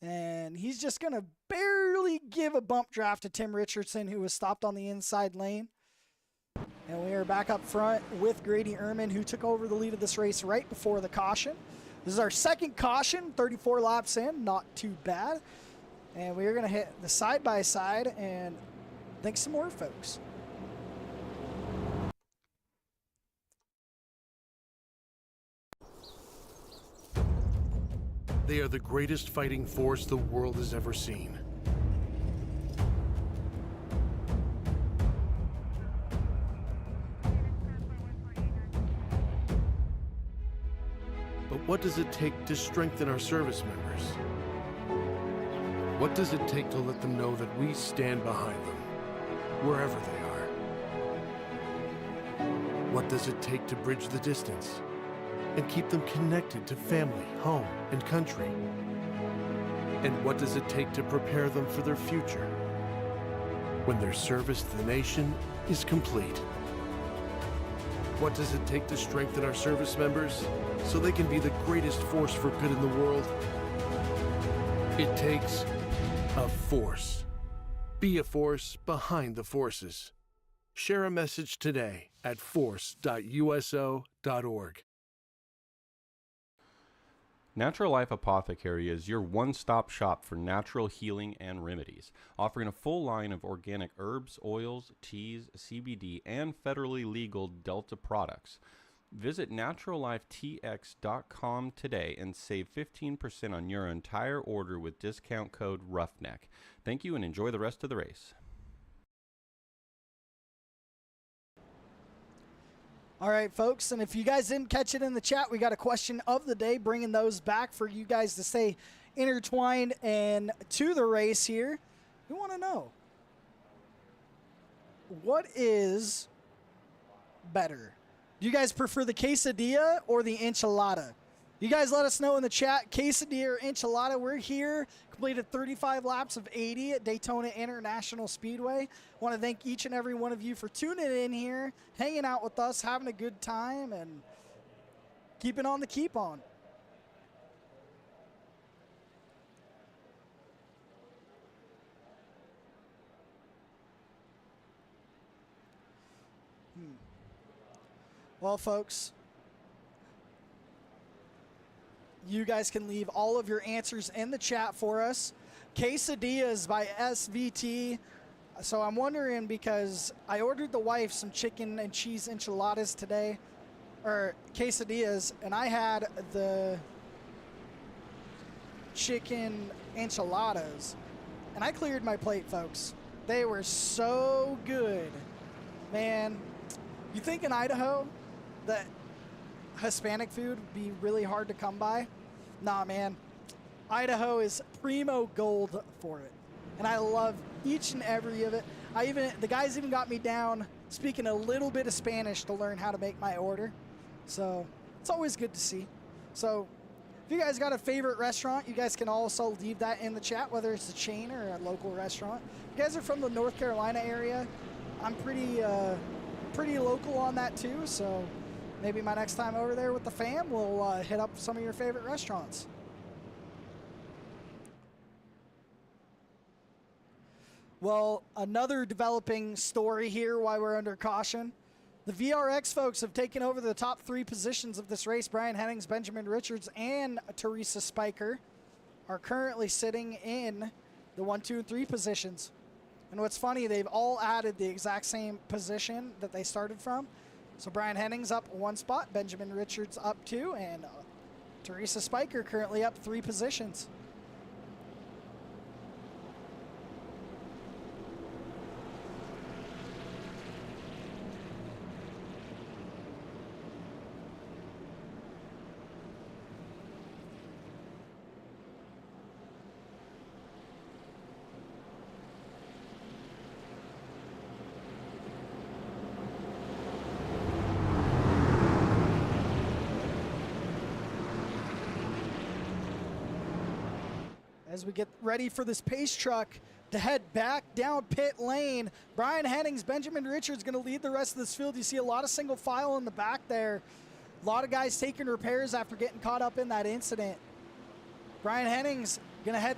And he's just going to barely give a bump draft to Tim Richardson, who was stopped on the inside lane. And we are back up front with Grady Ehrman, who took over the lead of this race right before the caution. This is our second caution, 34 laps in, not too bad. And we are going to hit the side-by-side and think some more, folks. They are the greatest fighting force the world has ever seen. But what does it take to strengthen our service members? What does it take to let them know that we stand behind them, wherever they are? What does it take to bridge the distance and keep them connected to family, home, and country? And what does it take to prepare them for their future when their service to the nation is complete? What does it take to strengthen our service members so they can be the greatest force for good in the world? It takes a force. Be a force behind the forces. Share a message today at force.uso.org. Natural Life Apothecary is your one-stop shop for natural healing and remedies, offering a full line of organic herbs, oils, teas, CBD, and federally legal Delta products. Visit naturallifetx.com today and save 15% on your entire order with discount code Ruff-Neck. Thank you and enjoy the rest of the race. All right, folks, and if you guys didn't catch it in the chat, we got a question of the day, bringing those back for you guys to stay intertwined and to the race here. We want to know, what is better? Do you guys prefer the quesadilla or the enchilada? You guys let us know in the chat, quesadilla or enchilada. We're here, completed 35 laps of 80 at Daytona International Speedway. Want to thank each and every one of you for tuning in here, hanging out with us, having a good time, and keeping on the keep on. Well, folks, you guys can leave all of your answers in the chat for us. Quesadillas by SVT. So I'm wondering, because I ordered the wife some chicken and cheese enchiladas today, or quesadillas, and I had the chicken enchiladas, and I cleared my plate, folks. They were so good. Man, you think in Idaho that Hispanic food would be really hard to come by? Nah, man. Idaho is primo gold for it. And I love each and every of it. The guys even got me down speaking a little bit of Spanish to learn how to make my order. So it's always good to see. So if you guys got a favorite restaurant, you guys can also leave that in the chat, whether it's a chain or a local restaurant. If you guys are from the North Carolina area, I'm pretty local on that too. So maybe my next time over there with the fam, we'll hit up some of your favorite restaurants. Well, another developing story here while we're under caution. The VRX folks have taken over the top 3 positions of this race. Brian Hennings, Benjamin Richards, and Teresa Spiker are currently sitting in the 1, 2, and 3 positions. And what's funny, they've all added the exact same position that they started from. So Brian Hennings up 1 spot, Benjamin Richards up 2, and Teresa Spiker currently up 3 positions. As we get ready for this pace truck to head back down pit lane, Brian Hennings, Benjamin Richards going to lead the rest of this field. You see a lot of single file in the back there. A lot of guys taking repairs after getting caught up in that incident. Brian Hennings going to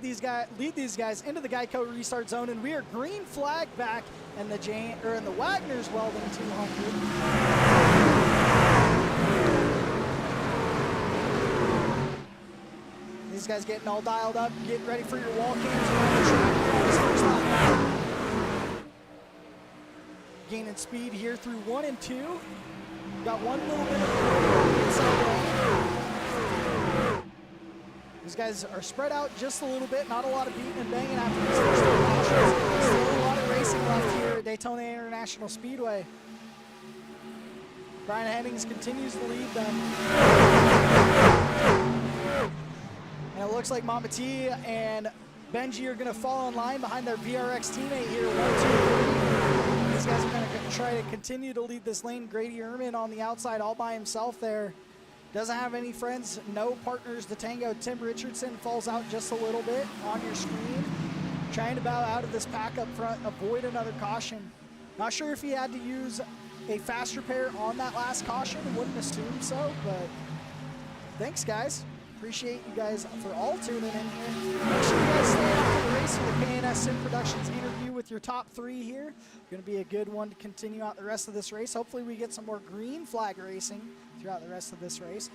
lead these guys into the Geico restart zone, and we are green flag back in the Wagoner's Welding 200. These guys getting all dialed up, getting ready for your wall cams around the track here on this first lap. Gaining speed here through 1 and 2. Got one little bit of inside lane. These guys are spread out just a little bit, not a lot of beating and banging after these first 2 launches. Still a lot of racing left here at Daytona International Speedway. Brian Hennings continues to lead them. And it looks like Mama T and Benji are going to fall in line behind their VRX teammate here. 1, 2, 3. These guys are going to try to continue to lead this lane. Grady Ehrman on the outside all by himself there. Doesn't have any friends, no partners to tango. Tim Richardson falls out just a little bit on your screen. Trying to bow out of this pack up front, avoid another caution. Not sure if he had to use a fast repair on that last caution. Wouldn't assume so, but thanks, guys. Appreciate you guys for all tuning in here. Make sure you guys stay after the race for the K&S Sim Productions interview with your top 3 here. Going to be a good one to continue out the rest of this race. Hopefully we get some more green flag racing throughout the rest of this race.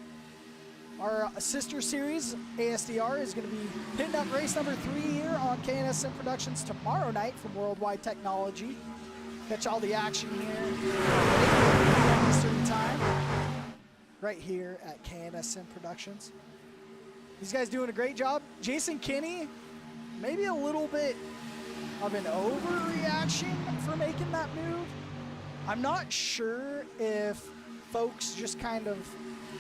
Our sister series, ASDR, is going to be hitting up race number 3 here on K&S Sim Productions tomorrow night from Worldwide Technology. Catch all the action here at Eastern Time, right here at K&S Sim Productions. These guys doing a great job. Jason Kinney, maybe a little bit of an overreaction for making that move. I'm not sure if folks just kind of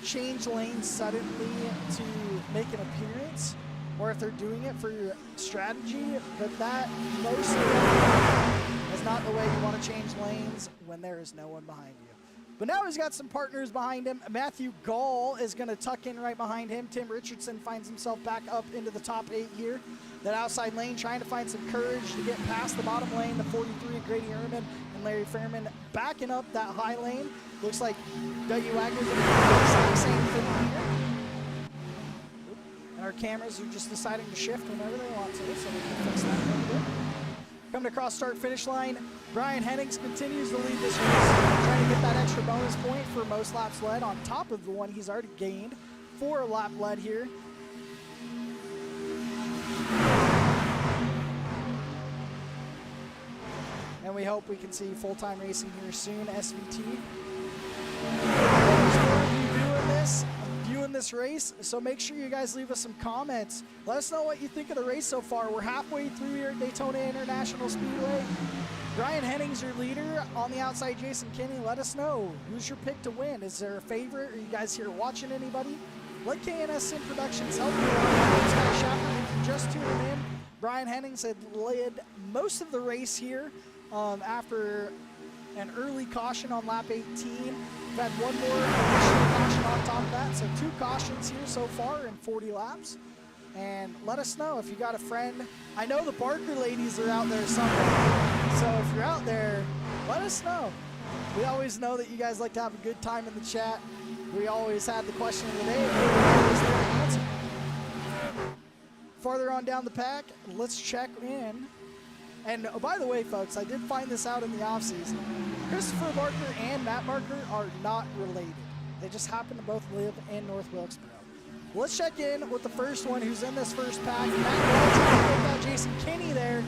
change lanes suddenly to make an appearance, or if they're doing it for your strategy, but that mostly is not the way you want to change lanes when there is no one behind you. But now he's got some partners behind him. Matthew Gall is going to tuck in right behind him. Tim Richardson finds himself back up into the top 8 here. That outside lane, trying to find some courage to get past the bottom lane. The 43 and Grady Ehrman and Larry Fairman backing up that high lane. Looks like W. Wagner going to do the exact same thing here. And our cameras are just deciding to shift whenever they want to, so we can fix that a little bit. Coming across start-finish line, Brian Hennings continues to lead this race, trying to get that extra bonus point for most laps led on top of the one he's already gained. 4 lap led here. And we hope we can see full-time racing here soon, SVT. Viewing this race, so make sure you guys leave us some comments. Let us know what you think of the race so far. We're halfway through here at Daytona International Speedway. Brian Hennings, your leader. On the outside, Jason Kinney. Let us know. Who's your pick to win? Is there a favorite? Are you guys here watching anybody? Let K&S Sim Productions help you out. My name's Kai Shapper. If you're just tuning in, Brian Hennings had led most of the race here after an early caution on lap 18. We've had one more additional caution on top of that, so 2 cautions here so far in 40 laps. And let us know if you got a friend. I know the Barker ladies are out there somewhere, so if you're out there, let us know. We always know that you guys like to have a good time in the chat. We always had the question of the day, and we're always there to answer. Farther on down the pack, let's check in. And oh, by the way, folks, I did find this out in the offseason. Christopher Barker and Matt Barker are not related. They just happen to both live in North Wilkesboro. Let's check in with the first one who's in this first pack. Matt Walter, Jason Kinney there.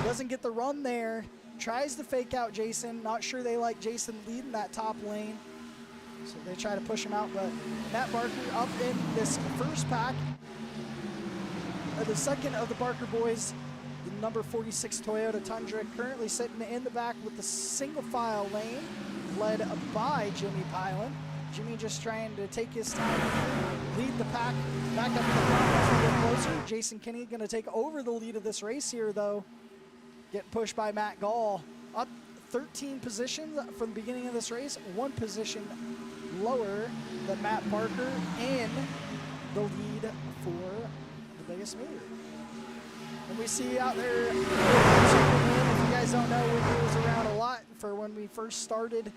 Doesn't get the run there. Tries to fake out Jason. Not sure they like Jason leading that top lane. So they try to push him out, but Matt Barker up in this first pack. The second of the Barker boys, the number 46 Toyota Tundra, currently sitting in the back with the single file lane, led by Jimmy Pilen. Jimmy just trying to take his time, lead the pack back up to the front as we get closer. Jason Kinney going to take over the lead of this race here, though. Getting pushed by Matt Gall. Up 13 positions from the beginning of this race, 1 position lower than Matt Barker in the lead for the biggest mover. And we see out there, if you guys don't know, Wiggly was around a lot for when we first started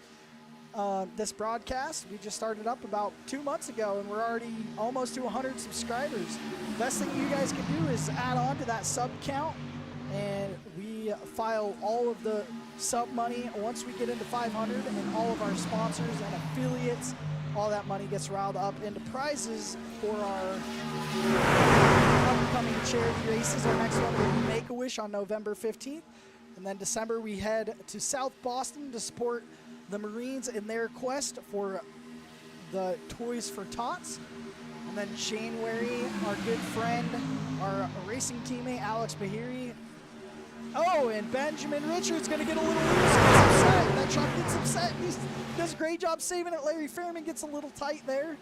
this broadcast. We just started up about 2 months ago, and we're already almost to 100 subscribers. Best thing you guys can do is add on to that sub count, and we file all of the sub money once we get into 500, and all of our sponsors and affiliates, all that money gets riled up into prizes for our upcoming charity races. Our next one will be Make-A-Wish on November 15th, and then December we head to South Boston to support the Marines in their quest for the Toys for Tots. And then January, our good friend, our racing teammate Alex Bahiri. Oh, and Benjamin Richards going to get a little loose, gets upset. That truck gets upset. He does a great job saving it. Larry Fairman gets a little tight there,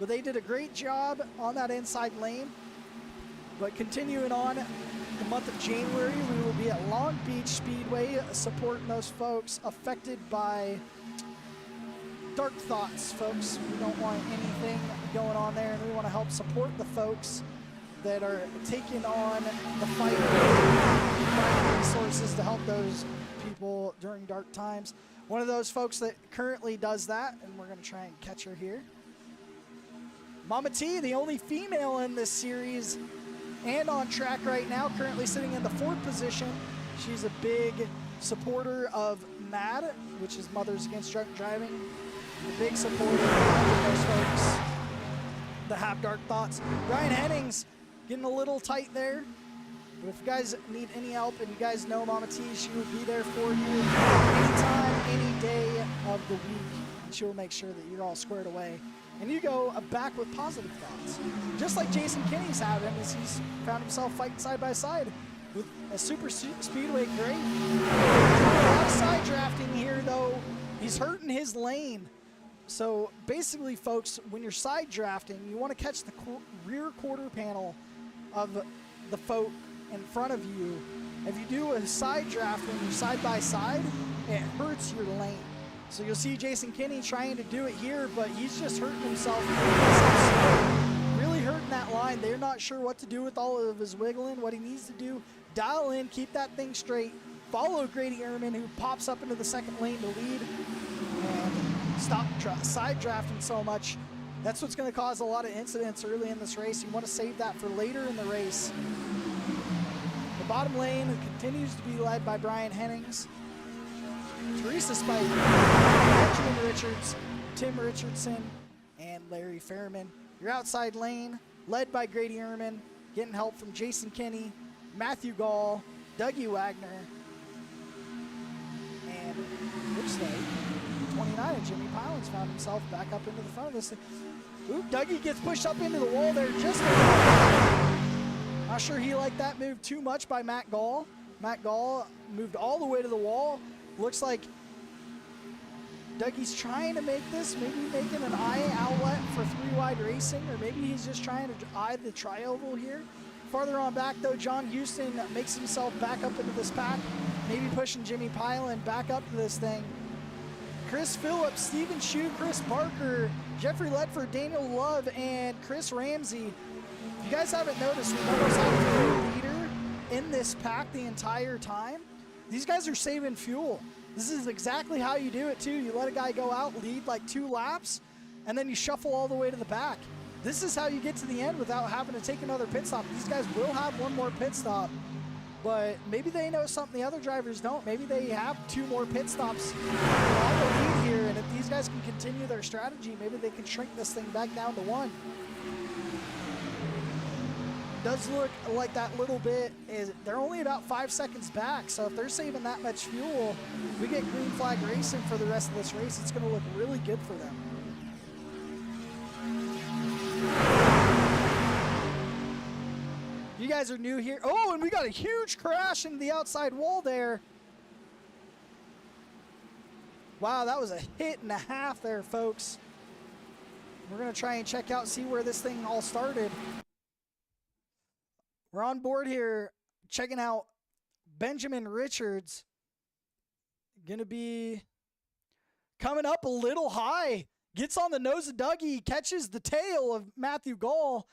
but they did a great job on that inside lane. But continuing on, the month of January, we will be at Long Beach Speedway supporting those folks affected by dark thoughts, folks. We don't want anything going on there, and we want to help support the folks that are taking on the fight, providing resources to help those people during dark times. One of those folks that currently does that, and we're going to try and catch her here. Mama T, the only female in this series and on track right now, currently sitting in the 4th position. She's a big supporter of MAD, which is Mothers Against Drunk Driving. A big supporter of those folks that have dark thoughts. Brian Hennings getting a little tight there. But if you guys need any help and you guys know Mama T, she would be there for you anytime, any day of the week. And she will make sure that you're all squared away. And you go back with positive thoughts. Just like Jason Kinney's having as he's found himself fighting side by side with a super speedway great. A lot of side drafting here though. He's hurting his lane. So basically folks, when you're side drafting, you want to catch the rear quarter panel of the folk in front of you. If you do a side draft when you're side by side, it hurts your lane. So you'll see Jason Kinney trying to do it here, but he's just hurting himself. Really hurting that line. They're not sure what to do with all of his wiggling. What he needs to do, dial in, keep that thing straight, follow Grady Ehrman, who pops up into the second lane to lead, and stop side drafting so much. That's what's going to cause a lot of incidents early in this race. You want to save that for later in the race. The bottom lane continues to be led by Brian Hennings, Teresa Spike, Benjamin Richards, Tim Richardson, and Larry Fairman. Your outside lane, led by Grady Ehrman, getting help from Jason Kinney, Matthew Gall, Dougie Wagner, and looks like 29 and Jimmy Pilen's found himself back up into the front of this thing. Ooh, Dougie gets pushed up into the wall there just a little. Not sure he liked that move too much by Matt Gall. Matt Gall moved all the way to the wall. Looks like Dougie's trying to make this, maybe making an eye outlet for 3-wide racing, or maybe he's just trying to eye the tri-oval here. Farther on back though, John Houston makes himself back up into this pack, maybe pushing Jimmy Pilen back up to this thing. Chris Phillips, Stephen Shue, Chris Parker, Jeffrey Ledford, Daniel Love, and Chris Ramsey. If you guys haven't noticed, we've almost had a leader in this pack the entire time. These guys are saving fuel. This is exactly how you do it too. You let a guy go out, lead like 2 laps, and then you shuffle all the way to the back. This is how you get to the end without having to take another pit stop. These guys will have 1 more pit stop, but maybe they know something the other drivers don't. Maybe they have 2 more pit stops on the lead here, and if these guys can continue their strategy, maybe they can shrink this thing back down to 1. does look like that little bit is they're only about 5 seconds back. So if they're saving that much fuel, we get green flag racing for the rest of this race. It's going to look really good for them. You guys are new here. Oh, and we got a huge crash into the outside wall there. Wow, that was a hit and a half there, folks. We're going to try and check out, see where this thing all started. We're on board here, checking out Benjamin Richards. Going to be coming up a little high. Gets on the nose of Dougie, catches the tail of Matthew Gall.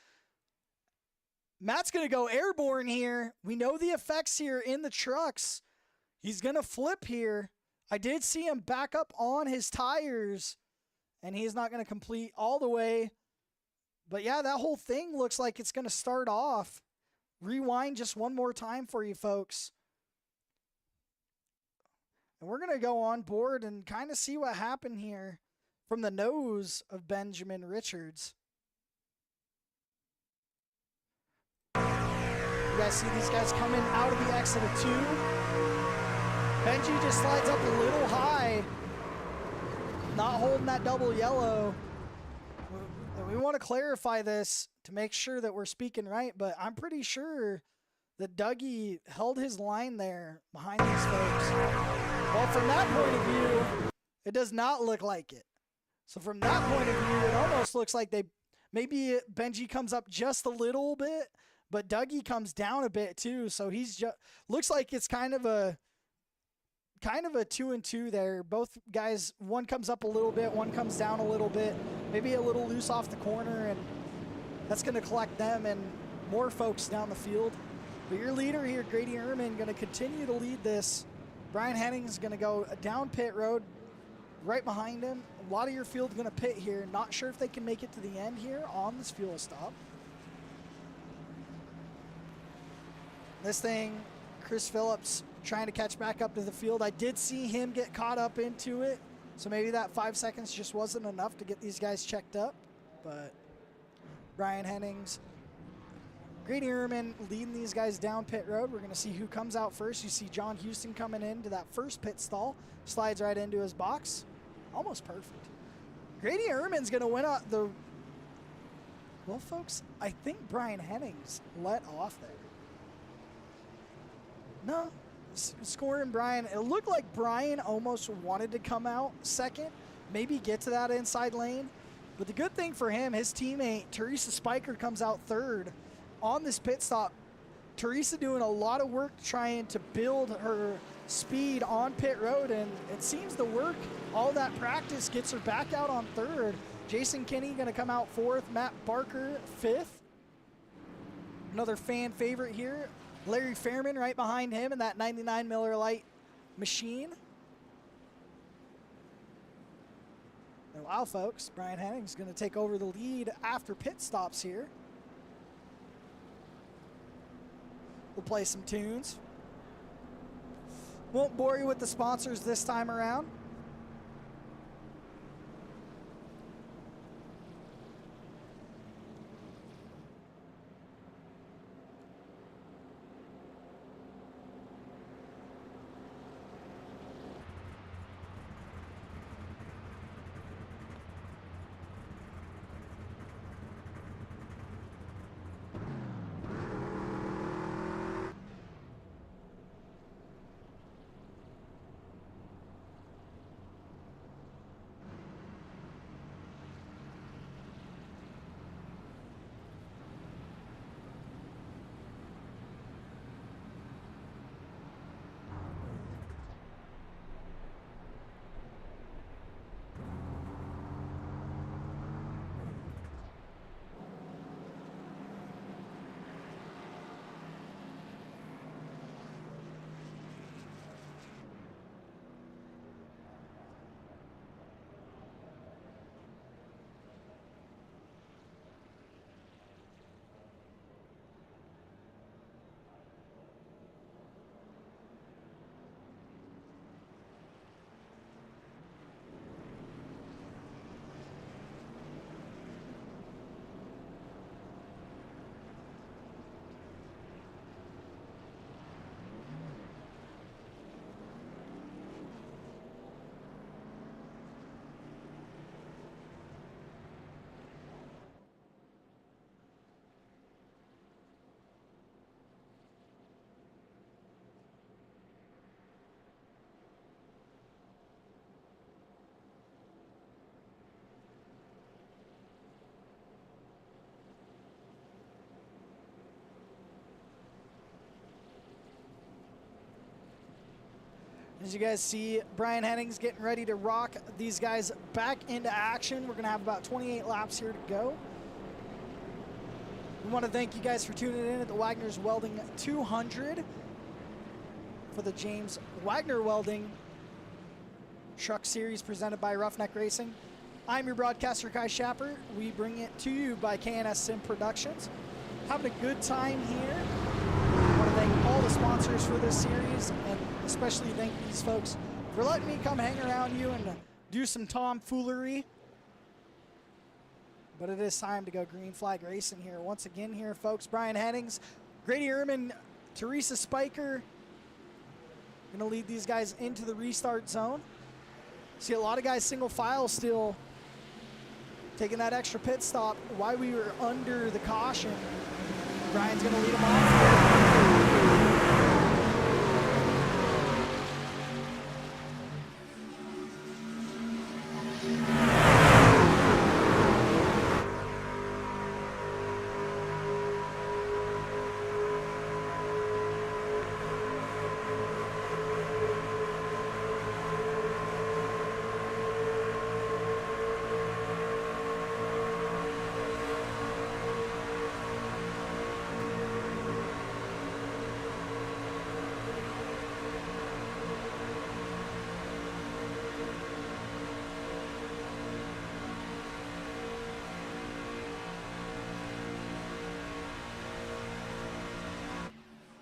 Matt's going to go airborne here. We know the effects here in the trucks. He's going to flip here. I did see him back up on his tires, and he's not going to complete all the way. But yeah, that whole thing looks like it's going to start off. Rewind just one more time for you folks. And we're going to go on board and kind of see what happened here from the nose of Benjamin Richards. You guys see these guys coming out of the exit of 2. Benji just slides up a little high, not holding that double yellow. We want to clarify this to make sure that we're speaking right, but I'm pretty sure that Dougie held his line there behind these folks. Well, from that point of view, it does not look like it. So from that point of view, it almost looks like maybe Benji comes up just a little bit, but Dougie comes down a bit too. So he's just looks like it's kind of a 2 and 2 there. Both guys, one comes up a little bit, one comes down a little bit, maybe a little loose off the corner, and that's going to collect them and more folks down the field. But your leader here, Grady Ehrman, going to continue to lead this. Brian Henning's going to go down pit road right behind him. A lot of your field's going to pit here. Not sure if they can make it to the end here on this fuel stop. This thing, Chris Phillips trying to catch back up to the field. I did see him get caught up into it, so maybe that 5 seconds just wasn't enough to get these guys checked up. But Brian Hennings, Grady Ehrman leading these guys down pit road. We're going to see who comes out first. You see John Houston coming into that first pit stall, slides right into his box. Almost perfect. Grady Ehrman's going to win out the... Well, folks, I think Brian Hennings let off there. No, scoring Brian. It looked like Brian almost wanted to come out second, maybe get to that inside lane. But the good thing for him, his teammate, Teresa Spiker, comes out third on this pit stop. Teresa doing a lot of work trying to build her speed on pit road, and it seems to work. All that practice gets her back out on third. Jason Kinney going to come out fourth. Matt Barker fifth. Another fan favorite here, Larry Fairman right behind him in that 99 Miller Lite machine. And wow, folks, Brian Henning's going to take over the lead after pit stops here. We'll play some tunes. Won't bore you with the sponsors this time around. As you guys see, Brian Henning's getting ready to rock these guys back into action. We're going to have about 28 laps here to go. We want to thank you guys for tuning in at the Wagoner's Welding 200 for the James Wagner Welding Truck Series presented by Ruff-Neck Racing. I'm your broadcaster, Kai Shapper. We bring it to you by K&S Sim Productions. Having a good time here. I want to thank all the sponsors for this series, and especially thank these folks for letting me come hang around you and do some tomfoolery. But it is time to go green flag racing here. Once again here, folks, Brian Hennings, Grady Ehrman, Teresa Spiker, gonna lead these guys into the restart zone. See a lot of guys single file still taking that extra pit stop while we were under the caution. Brian's gonna lead them off.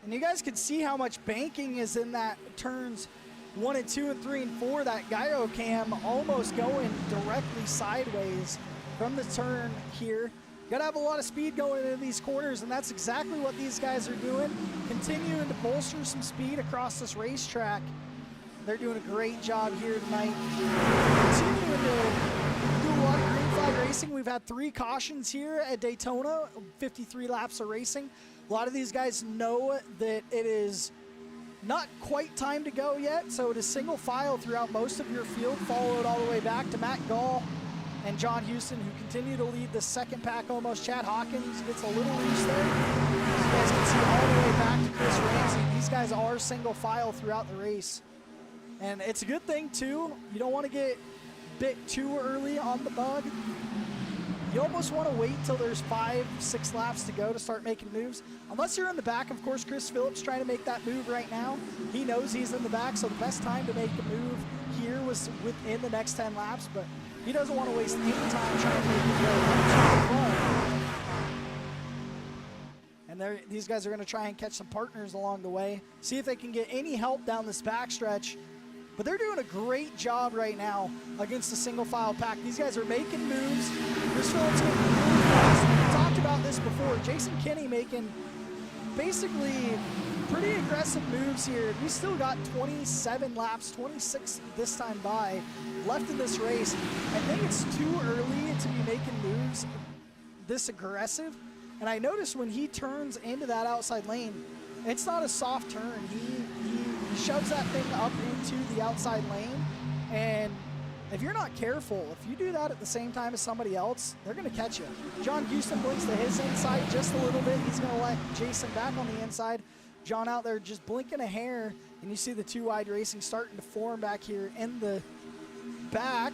And you guys can see how much banking is in that turns 1 and 2 and 3 and 4. That gyro cam almost going directly sideways from the turn here. Got to have a lot of speed going into these corners, and that's exactly what these guys are doing. Continuing to bolster some speed across this racetrack. They're doing a great job here tonight. Continuing to do a lot of green flag racing. We've had 3 cautions here at Daytona, 53 laps of racing. A lot of these guys know that it is not quite time to go yet, so it is single file throughout most of your field, followed all the way back to Matt Gall and John Houston, who continue to lead the second pack almost. Chad Hawkins gets a little loose there. As you guys can see all the way back to Chris Ramsey. These guys are single file throughout the race. And it's a good thing, too. You don't want to get bit too early on the bug. You almost want to wait till there's 5-6 laps to go to start making moves. Unless you're in the back, of course, Chris Phillips trying to make that move right now. He knows he's in the back, so the best time to make a move here was within the next 10 laps, but he doesn't want to waste any time trying to make it go up to the front. And these guys are going to try and catch some partners along the way, see if they can get any help down this backstretch. But they're doing a great job right now against the single file pack. These guys are making moves. Chris Phillips getting really fast. We talked about this before. Jason Kinney making basically pretty aggressive moves here. We still got 27 laps, 26 this time by, left in this race. I think it's too early to be making moves this aggressive. And I noticed when he turns into that outside lane, it's not a soft turn. He shoves that thing up into the outside lane, and if you're not careful, if you do that at the same time as somebody else, they're going to catch you. John Houston blinks to his inside just a little bit. He's going to let Jason back on the inside. John out there just blinking a hair, and you see the 2 wide racing starting to form back here in the back.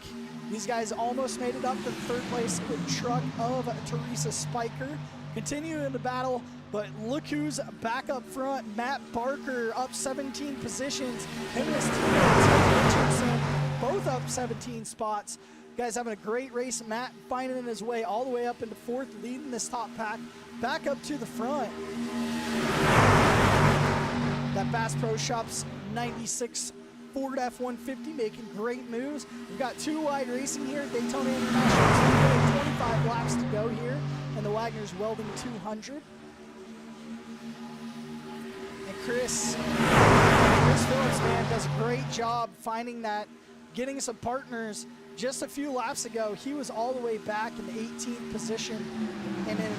These guys almost made it up to the 3rd place truck of Teresa Spiker. Continuing the battle, but look who's back up front. Matt Barker up 17 positions. Him and his teammate Tim Richardson both up 17 spots. Guys having a great race. Matt finding his way all the way up into 4th, leading this top pack back up to the front. That Bass Pro Shops 96 Ford F-150 making great moves. We've got 2 wide racing here at Daytona International. 25 laps to go here, and the Wagoner's Welding 200. And Chris Phillips, man, does a great job finding that, getting some partners. Just a few laps ago, he was all the way back in the 18th position, and in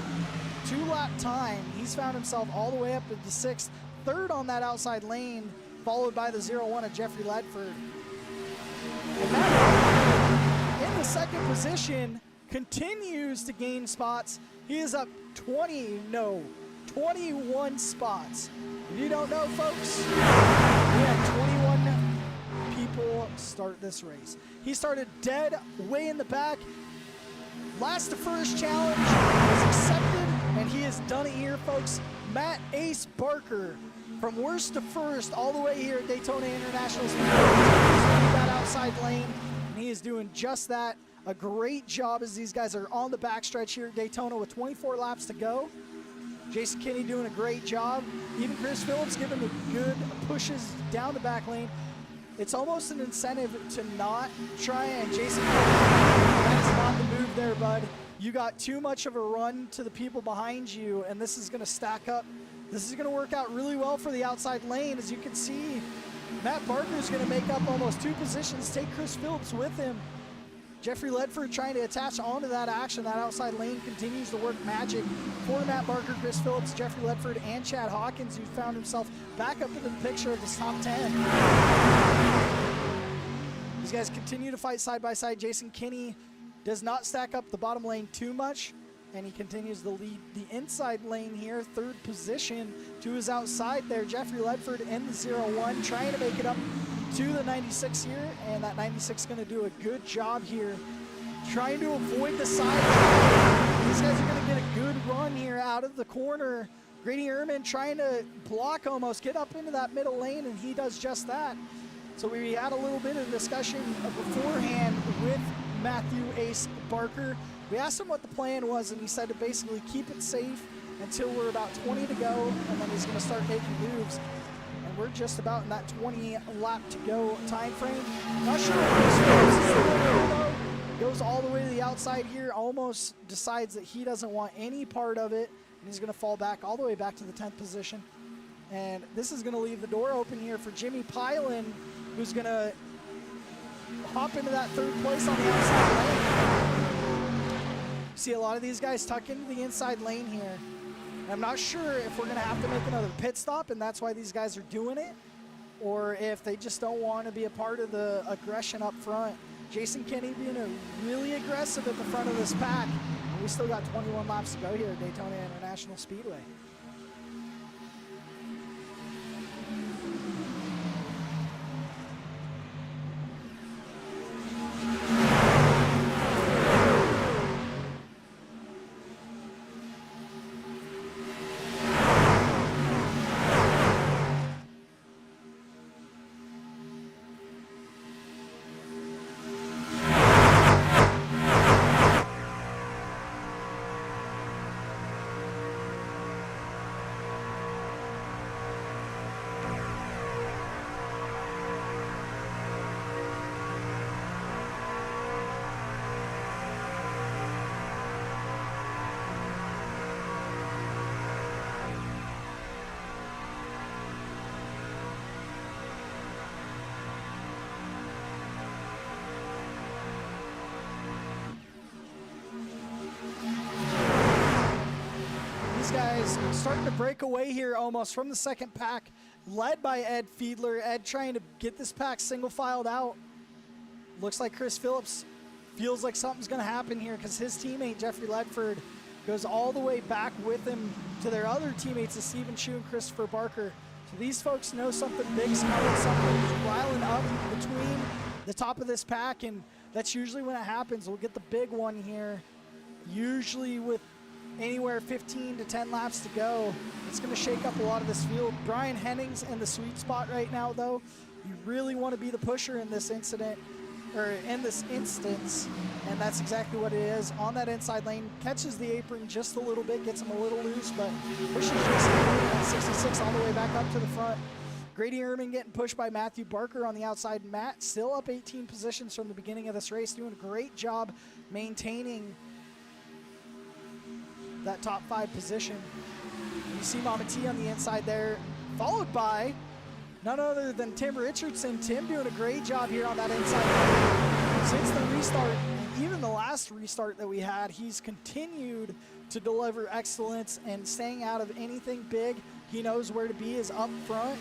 2-lap time, he's found himself all the way up into 6th, 3rd on that outside lane, followed by the 0-1 of Jeffrey Ledford. And Matt, in the 2nd position, continues to gain spots. He is up 21 spots. If you don't know, folks, we had 21 start this race. He started dead way in the back. Last to first challenge was accepted, and he has done it here, folks. Matt Ace Barker, from worst to first, all the way here at Daytona International Speedway. He's that outside lane, and he is doing just that. A great job as these guys are on the backstretch here at Daytona with 24 laps to go. Jason Kinney doing a great job. Even Chris Phillips giving the good pushes down the back lane. It's almost an incentive to not try, and Jason, that is not the move there, bud. You got too much of a run to the people behind you, and this is going to stack up. This is going to work out really well for the outside lane. As you can see, Matt Barker is going to make up almost 2 positions, take Chris Phillips with him. Jeffrey Ledford trying to attach onto that action. That outside lane continues to work magic for Matt Barker, Chris Phillips, Jeffrey Ledford, and Chad Hawkins, who found himself back up into the picture of this top 10. These guys continue to fight side by side. Jason Kinney does not stack up the bottom lane too much, and he continues to lead the inside lane here, 3rd position to his outside there. Jeffrey Ledford in the 0-1, trying to make it up to the 96 here, and that 96 is going to do a good job here trying to avoid the side. These guys are going to get a good run here out of the corner. Grady Ehrman trying to block almost, get up into that middle lane, and he does just that. So we had a little bit of discussion beforehand with Matthew Ace Barker. We asked him what the plan was, and he said to basically keep it safe until we're about 20 to go, and then he's going to start making moves. We're just about in that 20 lap to go time frame. Not sure what this is. Goes all the way to the outside here, almost decides that he doesn't want any part of it, and he's going to fall back all the way back to the 10th position. And this is going to leave the door open here for Jimmy Pilon, who's going to hop into that 3rd place on the outside lane. See a lot of these guys tuck into the inside lane here. I'm not sure if we're going to have to make another pit stop, and that's why these guys are doing it, or if they just don't want to be a part of the aggression up front. Jason Kinney being really aggressive at the front of this pack. And we still got 21 laps to go here at Daytona International Speedway. Guys starting to break away here almost from the 2nd pack, led by Ed Fiedler. Ed trying to get this pack single filed out. Looks like Chris Phillips feels like something's going to happen here because his teammate Jeffrey Ledford goes all the way back with him to their other teammates, the Stephen Chu and Christopher Barker. So these folks know something big's coming, something's riling up between the top of this pack, and that's usually when it happens. We'll get the big one here, usually with anywhere 15 to 10 laps to go. It's going to shake up a lot of this field. Brian Henning's in the sweet spot right now, though. You really want to be the pusher in this incident, or in this instance, and that's exactly what it is. On that inside lane, catches the apron just a little bit, gets him a little loose, but pushes Jason at 66 all the way back up to the front. Grady Ehrman getting pushed by Matthew Barker on the outside. Matt still up 18 positions from the beginning of this race, doing a great job maintaining that top 5 position. You see Mama T on the inside there, followed by none other than Tim Richardson. Tim doing a great job here on that inside. Since the restart, and even the last restart that we had, he's continued to deliver excellence and staying out of anything big. He knows where to be is up front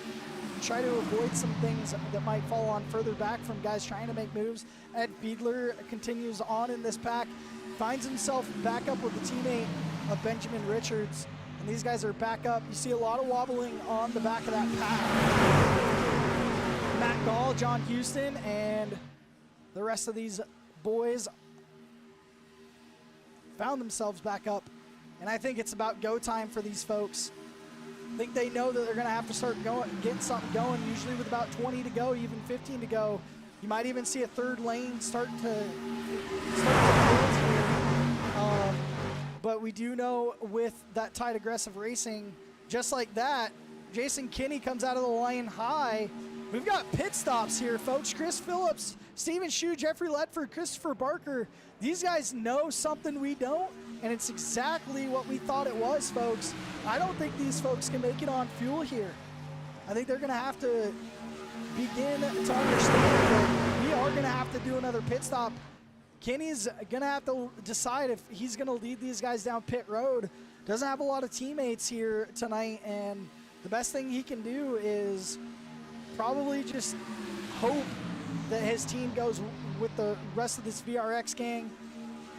and try to avoid some things that might fall on further back from guys trying to make moves. Ed Fiedler continues on in this pack, finds himself back up with the teammate of Benjamin Richards, and these guys are back up. You see a lot of wobbling on the back of that pack. Matt Gall, John Houston, and the rest of these boys found themselves back up. And I think it's about go time for these folks. I think they know that they're going to have to start getting something going, usually with about 20 to go, even 15 to go. You might even see a third lane start to build here. But we do know with that tight aggressive racing, just like that, Jason Kinney comes out of the lane high. We've got pit stops here, folks. Chris Phillips, Steven Shue, Jeffrey Ledford, Christopher Barker. These guys know something we don't, and it's exactly what we thought it was, folks. I don't think these folks can make it on fuel here. I think they're going to have to begin to understand that we are going to have to do another pit stop. Kenny's going to have to decide if he's going to lead these guys down pit road. Doesn't have a lot of teammates here tonight, and the best thing he can do is probably just hope that his team goes with the rest of this VRX gang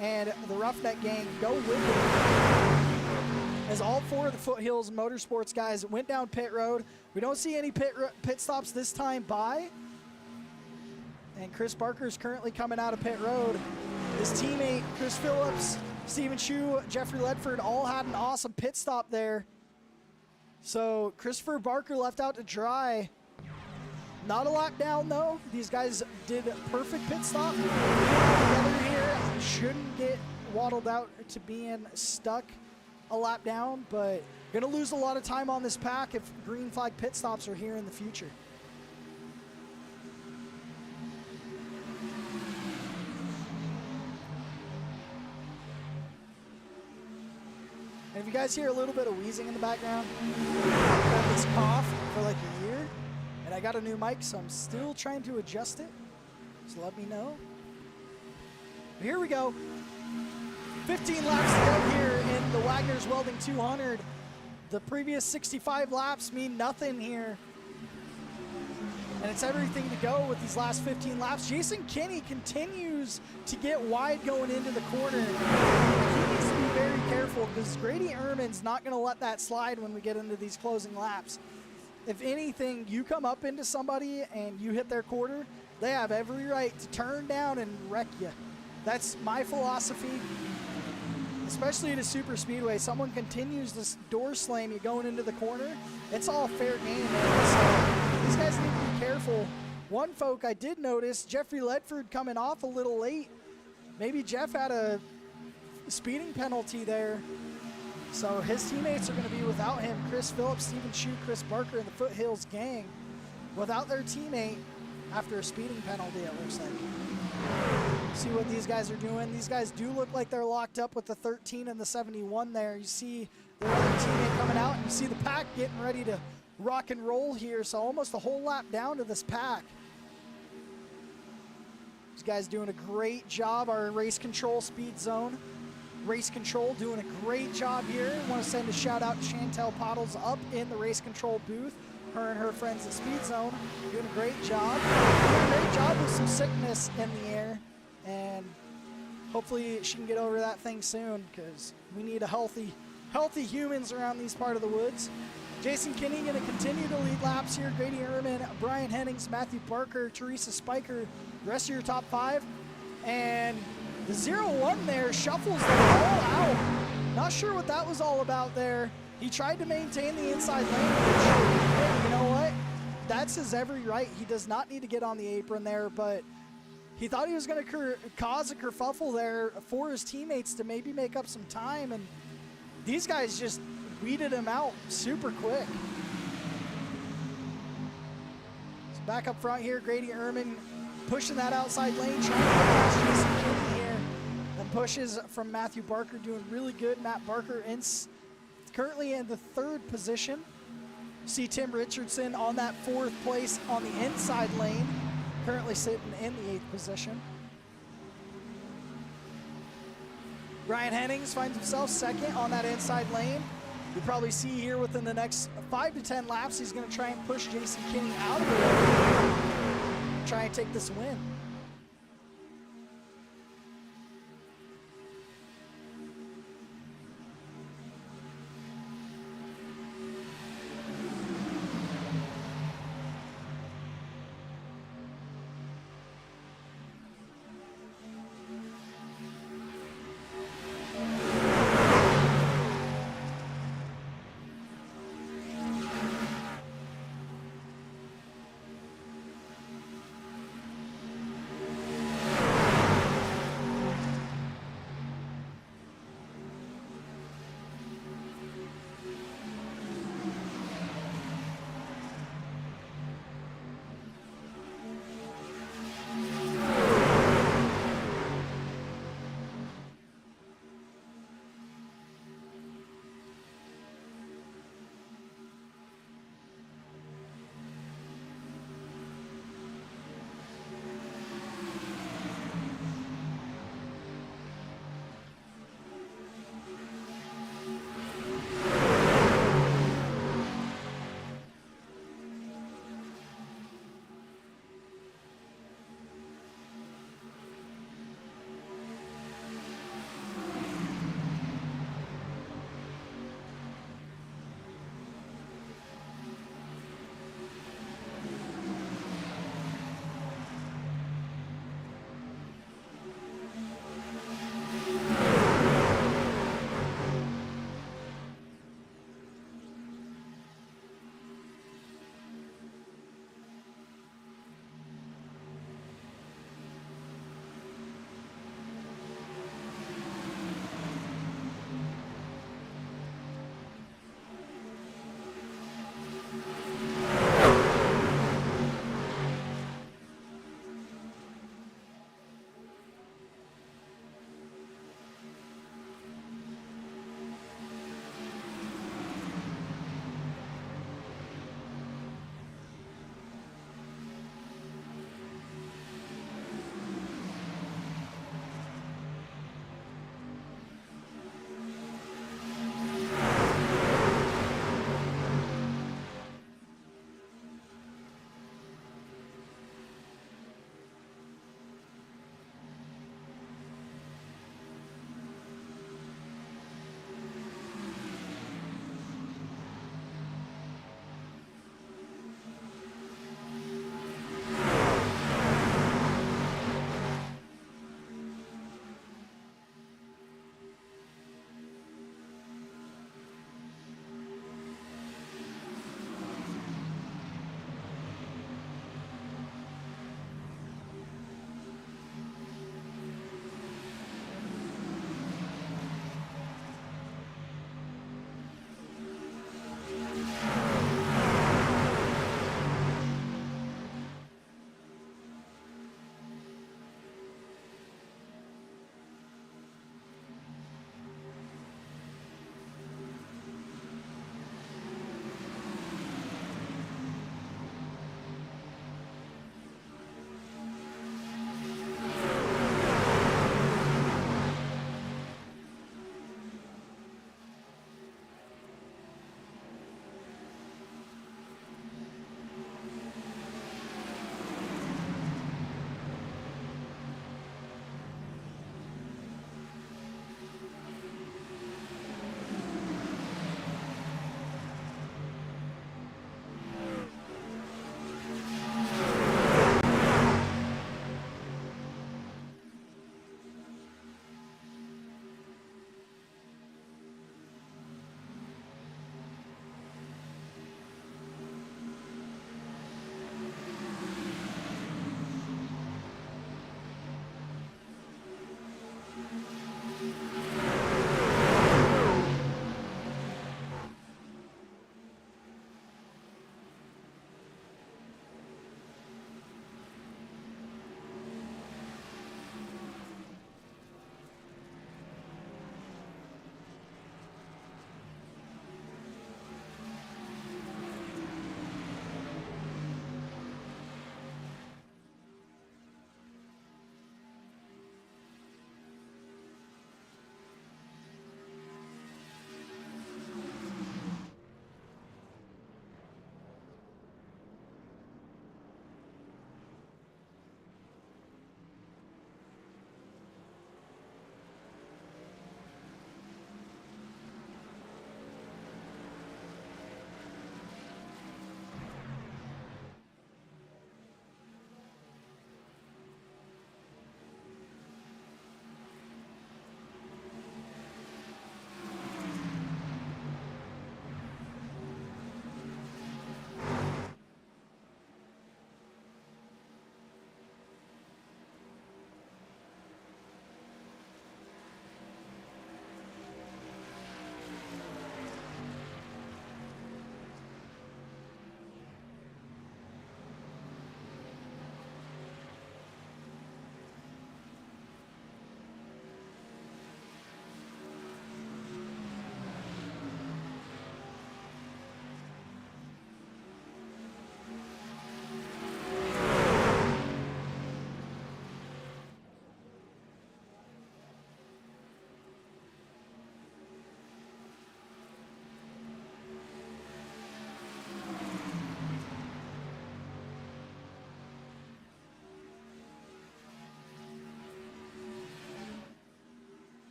and the Ruff-Neck gang go with it. As all four of the Foothills Motorsports guys went down pit road. We don't see any pit stops this time by. And Chris Barker is currently coming out of pit road. His teammate, Chris Phillips, Steven Shue, Jeffrey Ledford all had an awesome pit stop there. So Christopher Barker left out to dry. Not a lap down though. These guys did a perfect pit stop. Together here, shouldn't get waddled out to being stuck a lap down, but gonna lose a lot of time on this pack if green flag pit stops are here in the future. And if you guys hear a little bit of wheezing in the background, I've had this cough for like a year, and I got a new mic, so I'm still trying to adjust it. So let me know. But here we go. 15 laps to go here in the Wagoner's Welding 200. The previous 65 laps mean nothing here. And it's everything to go with these last 15 laps. Jason Kinney continues to get wide going into the corner. He needs to be very careful because Grady Ehrman's not going to let that slide when we get into these closing laps. If anything, you come up into somebody and you hit their quarter, they have every right to turn down and wreck you. That's my philosophy, especially at a super speedway. Someone continues this door slam you going into the corner, it's all fair game, man. So these guys need to be careful. One folk I did notice, Jeffrey Ledford coming off a little late. Maybe Jeff had a speeding penalty there. So his teammates are going to be without him. Chris Phillips, Steven Shue, Chris Barker, and the Foothills gang without their teammate after a speeding penalty, it looks like. See what these guys are doing. These guys do look like they're locked up with the 13 and the 71 there. You see their other teammate coming out, and you see the pack getting ready to rock and roll here. So almost a whole lap down to this pack. These guys doing a great job. Our race control speed zone. Race control doing a great job here. I want to send a shout out to Chantel Pottles up in the race control booth. Her and her friends at Speed Zone doing a great job. Doing a great job with some sickness in the air. And hopefully she can get over that thing soon because we need a healthy humans around these part of the woods. Jason Kinney going to continue to lead laps here. Grady Ehrman, Brian Hennings, Matthew Parker, Teresa Spiker, the rest of your top five. And the 0-1 there shuffles them all out. Not sure what that was all about there. He tried to maintain the inside lane, which, you know what? That's his every right. He does not need to get on the apron there, but he thought he was going to cause a kerfuffle there for his teammates to maybe make up some time, and these guys just weeded him out super quick. So back up front here, Grady Ehrman pushing that outside lane, trying to pass Jason Kinney here. Then pushes from Matthew Barker, doing really good. Matt Barker currently in the third position. See Tim Richardson on that fourth place on the inside lane, currently sitting in the 8th position. Brian Hennings finds himself second on that inside lane. You'll probably see here within the next 5 to 10 laps, he's going to try and push Jason Kinney out of the way, try and take this win.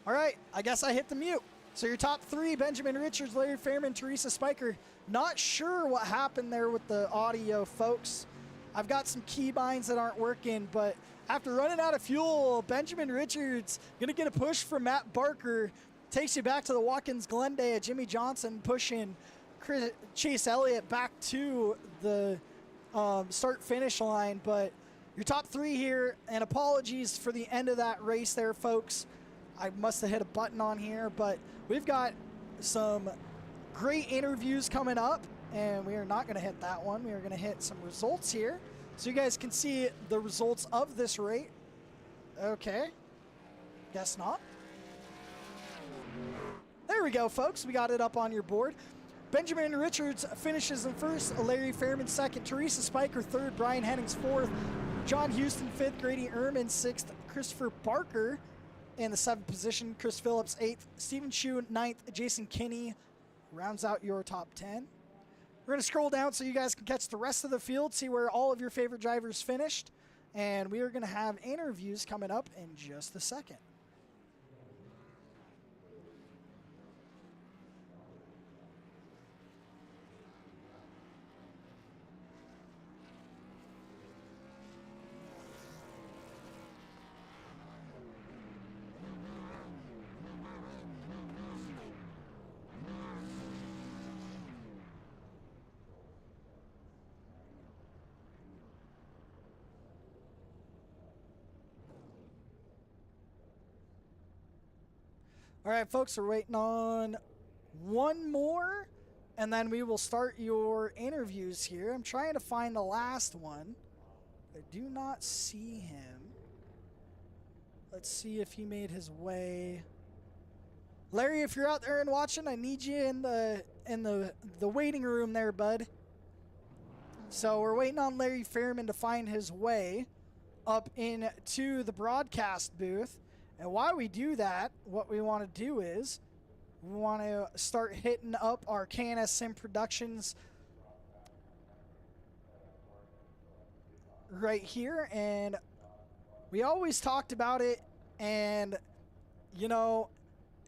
All right, I guess I hit the mute. So your top three, Benjamin Richards, Larry Fairman, Teresa Spiker. Not sure what happened there with the audio, folks. I've got some keybinds that aren't working, but after running out of fuel, Benjamin Richards gonna get a push from Matt Barker. Takes you back to the Watkins Glendale. Jimmy Johnson pushing Chase Elliott back to the start-finish line. But your top three here, and apologies for the end of that race there, folks. I must have hit a button on here, but we've got some great interviews coming up, and we are not going to hit that one. We are going to hit some results here, so you guys can see the results of this rate. Okay. Guess not. There we go, folks. We got it up on your board. Benjamin Richards finishes in first, Larry Fairman second, Teresa Spiker third, Brian Hennings fourth, John Houston fifth, Grady Ehrman sixth, Christopher Barker in the seventh position, Chris Phillips eighth, Stephen Shu ninth, Jason Kinney rounds out your top 10. We're going to scroll down so you guys can catch the rest of the field, see where all of your favorite drivers finished, and we are going to have interviews coming up in just a second. All right, folks, we're waiting on one more, and then we will start your interviews here. I'm trying to find the last one. I do not see him. Let's see if he made his way. Larry, if you're out there and watching, I need you in the waiting room there, bud. So we're waiting on Larry Fairman to find his way up into the broadcast booth. And while we do that, what we want to do is we want to start hitting up our K&S Sim Productions right here. And we always talked about it, and, you know,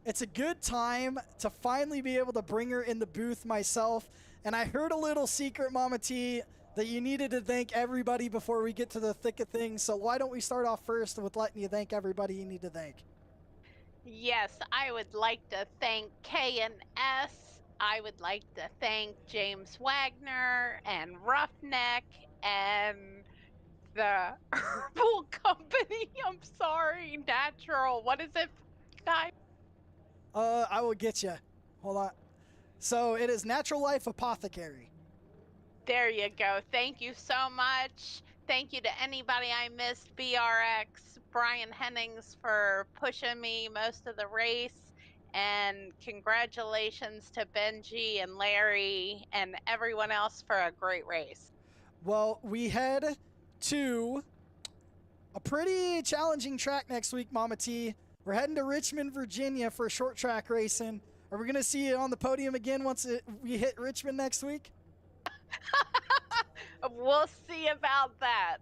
it's a good time to finally be able to bring her in the booth myself. And I heard a little secret, Mama T, that you needed to thank everybody before we get to the thick of things. So why don't we start off first with letting you thank everybody you need to thank? Yes, I would like to thank K&S. I would like to thank James Wagner and Ruff-Neck and the herbal company. I'm sorry, natural. What is it, guys? I will get you. Hold on. So it is Natural Life Apothecary. There you go. Thank you so much. Thank you to anybody I missed. BRX, Brian Hennings for pushing me most of the race. And congratulations to Benji and Larry and everyone else for a great race. Well, we head to a pretty challenging track next week, Mama T. We're heading to Richmond, Virginia for short track racing. Are we going to see you on the podium again once we hit Richmond next week? We'll see about that.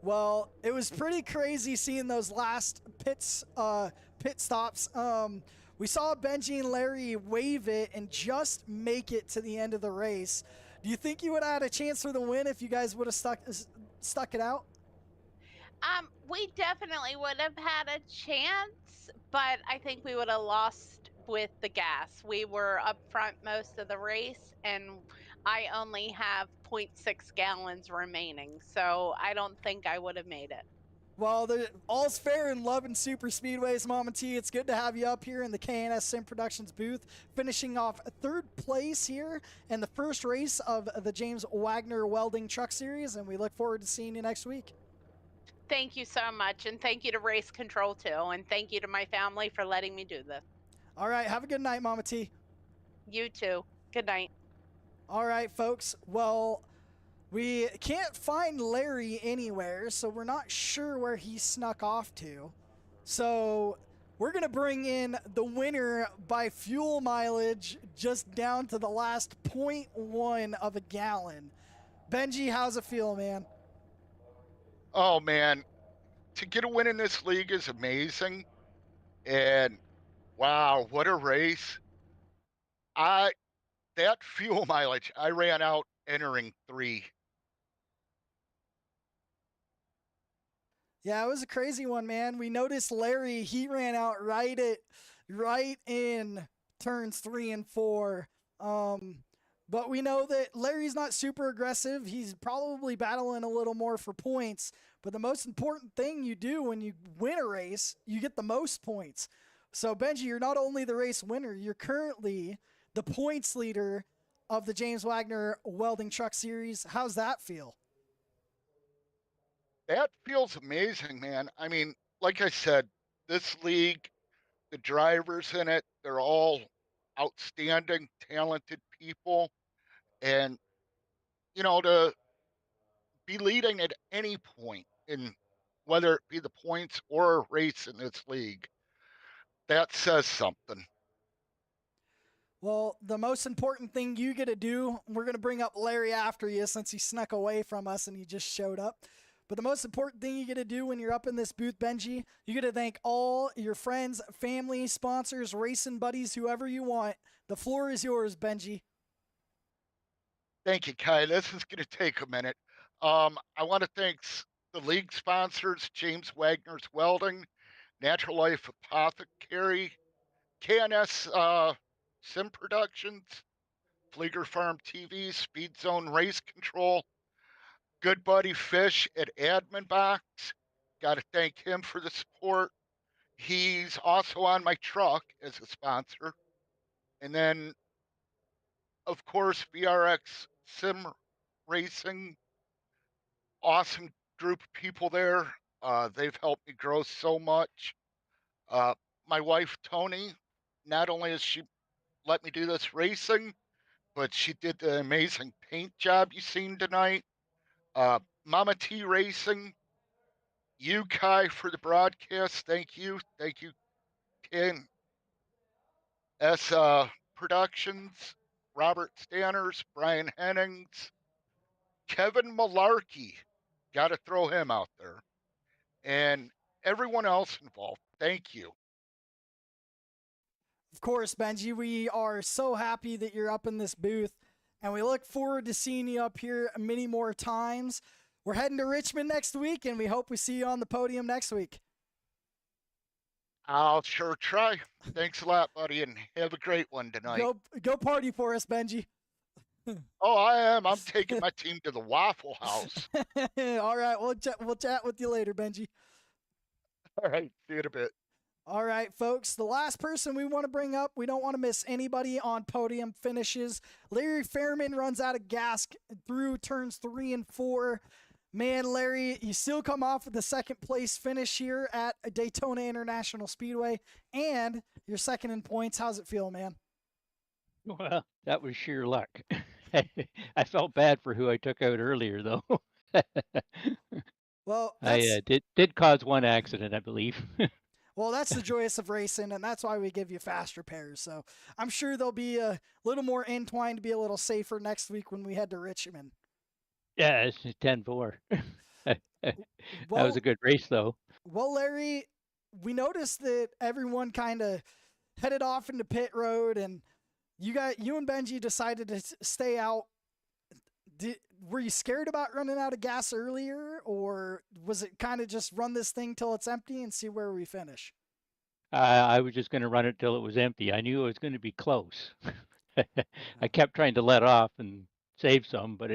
Well, it was pretty crazy seeing those last pit stops. We saw Benji and Larry wave it and just make it to the end of the race. Do you think you would have had a chance for the win if you guys would have stuck it out? We definitely would have had a chance, but I think we would have lost with the gas. We were up front most of the race, and I only have 0.6 gallons remaining, so I don't think I would have made it. Well, all's fair in love and super speedways, Mama T. It's good to have you up here in the K&S Sim Productions booth, finishing off third place here in the first race of the James Wagoner Welding Truck Series, and we look forward to seeing you next week. Thank you so much, and thank you to Race Control, too, and thank you to my family for letting me do this. All right, have a good night, Mama T. You too. Good night. All right, folks. Well, we can't find Larry anywhere, so we're not sure where he snuck off to. So we're going to bring in the winner by fuel mileage, just down to the last 0.1 of a gallon. Benji, how's it feel, man? Oh, man. To get a win in this league is amazing. And wow, what a race. That fuel mileage, I ran out entering 3. Yeah, it was a crazy one, man. We noticed Larry, he ran out right in turns 3 and 4. But we know that Larry's not super aggressive. He's probably battling a little more for points. But the most important thing you do when you win a race, you get the most points. So, Benji, you're not only the race winner, you're currently the points leader of the James Wagner Welding Truck Series. How's that feel? That feels amazing, man. I mean, like I said, this league, the drivers in it, they're all outstanding, talented people. And, to be leading at any point in whether it be the points or a race in this league, that says something. Well, the most important thing you get to do, we're going to bring up Larry after you since he snuck away from us and he just showed up. But the most important thing you get to do when you're up in this booth, Benji, you get to thank all your friends, family, sponsors, racing buddies, whoever you want. The floor is yours, Benji. Thank you, Kai. This is going to take a minute. I want to thank the league sponsors, James Wagner's Welding, Natural Life Apothecary, K&S Sim Productions, Flieger Farm TV, Speed Zone Race Control, good buddy Fish at Admin Box. Got to thank him for the support. He's also on my truck as a sponsor. And then, of course, VRX Sim Racing, awesome group of people there. They've helped me grow so much. My wife, Tony, not only has she let me do this racing, but she did the amazing paint job you seen tonight. Mama T Racing, you, Kai, for the broadcast. Thank you. Thank you, K&S Productions, Robert Stanners, Brian Hennings, Kevin Malarkey. Got to throw him out there. And everyone else involved. Thank you. Of course, Benji, we are so happy that you're up in this booth, and we look forward to seeing you up here many more times. We're heading to Richmond next week, and we hope we see you on the podium next week. I'll sure try. Thanks a lot, buddy, and have a great one tonight. Go party for us, Benji. Oh, I am. I'm taking my team to the Waffle House. All right, we'll chat with you later, Benji. All right, see you in a bit. All right, folks, the last person we want to bring up, we don't want to miss anybody on podium finishes. Larry Fairman runs out of gas through turns 3 and 4. Man, Larry, you still come off with the second place finish here at Daytona International Speedway, and you're second in points. How's it feel, man? Well, that was sheer luck. I felt bad for who I took out earlier, though. Well, I did cause one accident, I believe. Well, that's the joyous of racing, and that's why we give you fast repairs. So I'm sure they'll be a little more entwined to be a little safer next week when we head to Richmond. Yeah, it's 10-4. That was a good race, though. Well, Larry, we noticed that everyone kind of headed off into pit road, and you and Benji decided to stay out. Were you scared about running out of gas earlier, or was it kind of just run this thing till it's empty and see where we finish? I was just going to run it till it was empty. I knew it was going to be close. I kept trying to let off and save some, but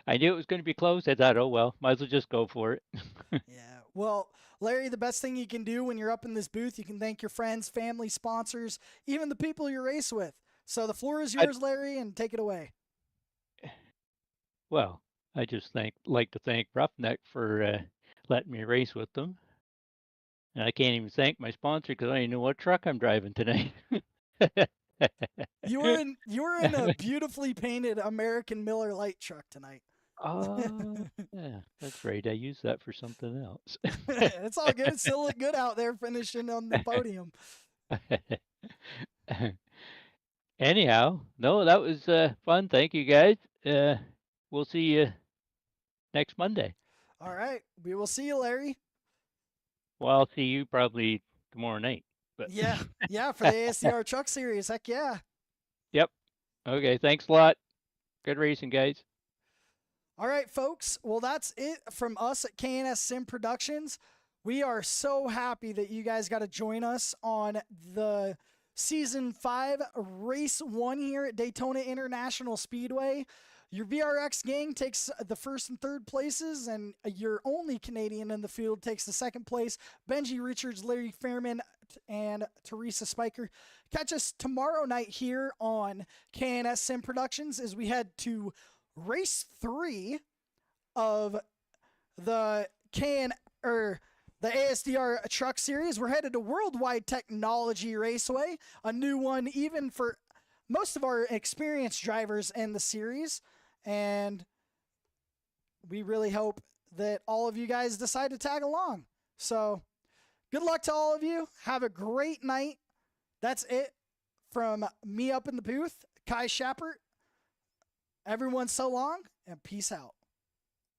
I knew it was going to be close. I thought, oh, well, might as well just go for it. Yeah. Well, Larry, the best thing you can do when you're up in this booth, you can thank your friends, family, sponsors, even the people you race with. So the floor is yours, Larry, and take it away. Well, I just like to thank Ruff-Neck for letting me race with them. And I can't even thank my sponsor because I don't even know what truck I'm driving tonight. You were in a beautifully painted American Miller Lite truck tonight. Oh, yeah, that's right. I used that for something else. It's all good. It still look good out there finishing on the podium. Anyhow, no, that was fun. Thank you, guys. We'll see you next Monday. All right. We will see you, Larry. Well, I'll see you probably tomorrow night. But Yeah, yeah, for the ASDR Truck Series. Heck yeah. Yep. Okay. Thanks a lot. Good racing, guys. All right, folks. Well, that's it from us at K&S Sim Productions. We are so happy that you guys got to join us on the Season 5 Race 1 here at Daytona International Speedway. Your VRX gang takes the first and third places, and your only Canadian in the field takes the second place. Benji Richards, Larry Fairman, and Teresa Spiker. Catch us tomorrow night here on K&S Sim Productions as we head to Race 3 of the the ASDR Truck Series. We're headed to Worldwide Technology Raceway, a new one even for most of our experienced drivers in the series. And we really hope that all of you guys decide to tag along. So good luck to all of you. Have a great night. That's it from me up in the booth, Kai Schappert. Everyone, so long, and peace out.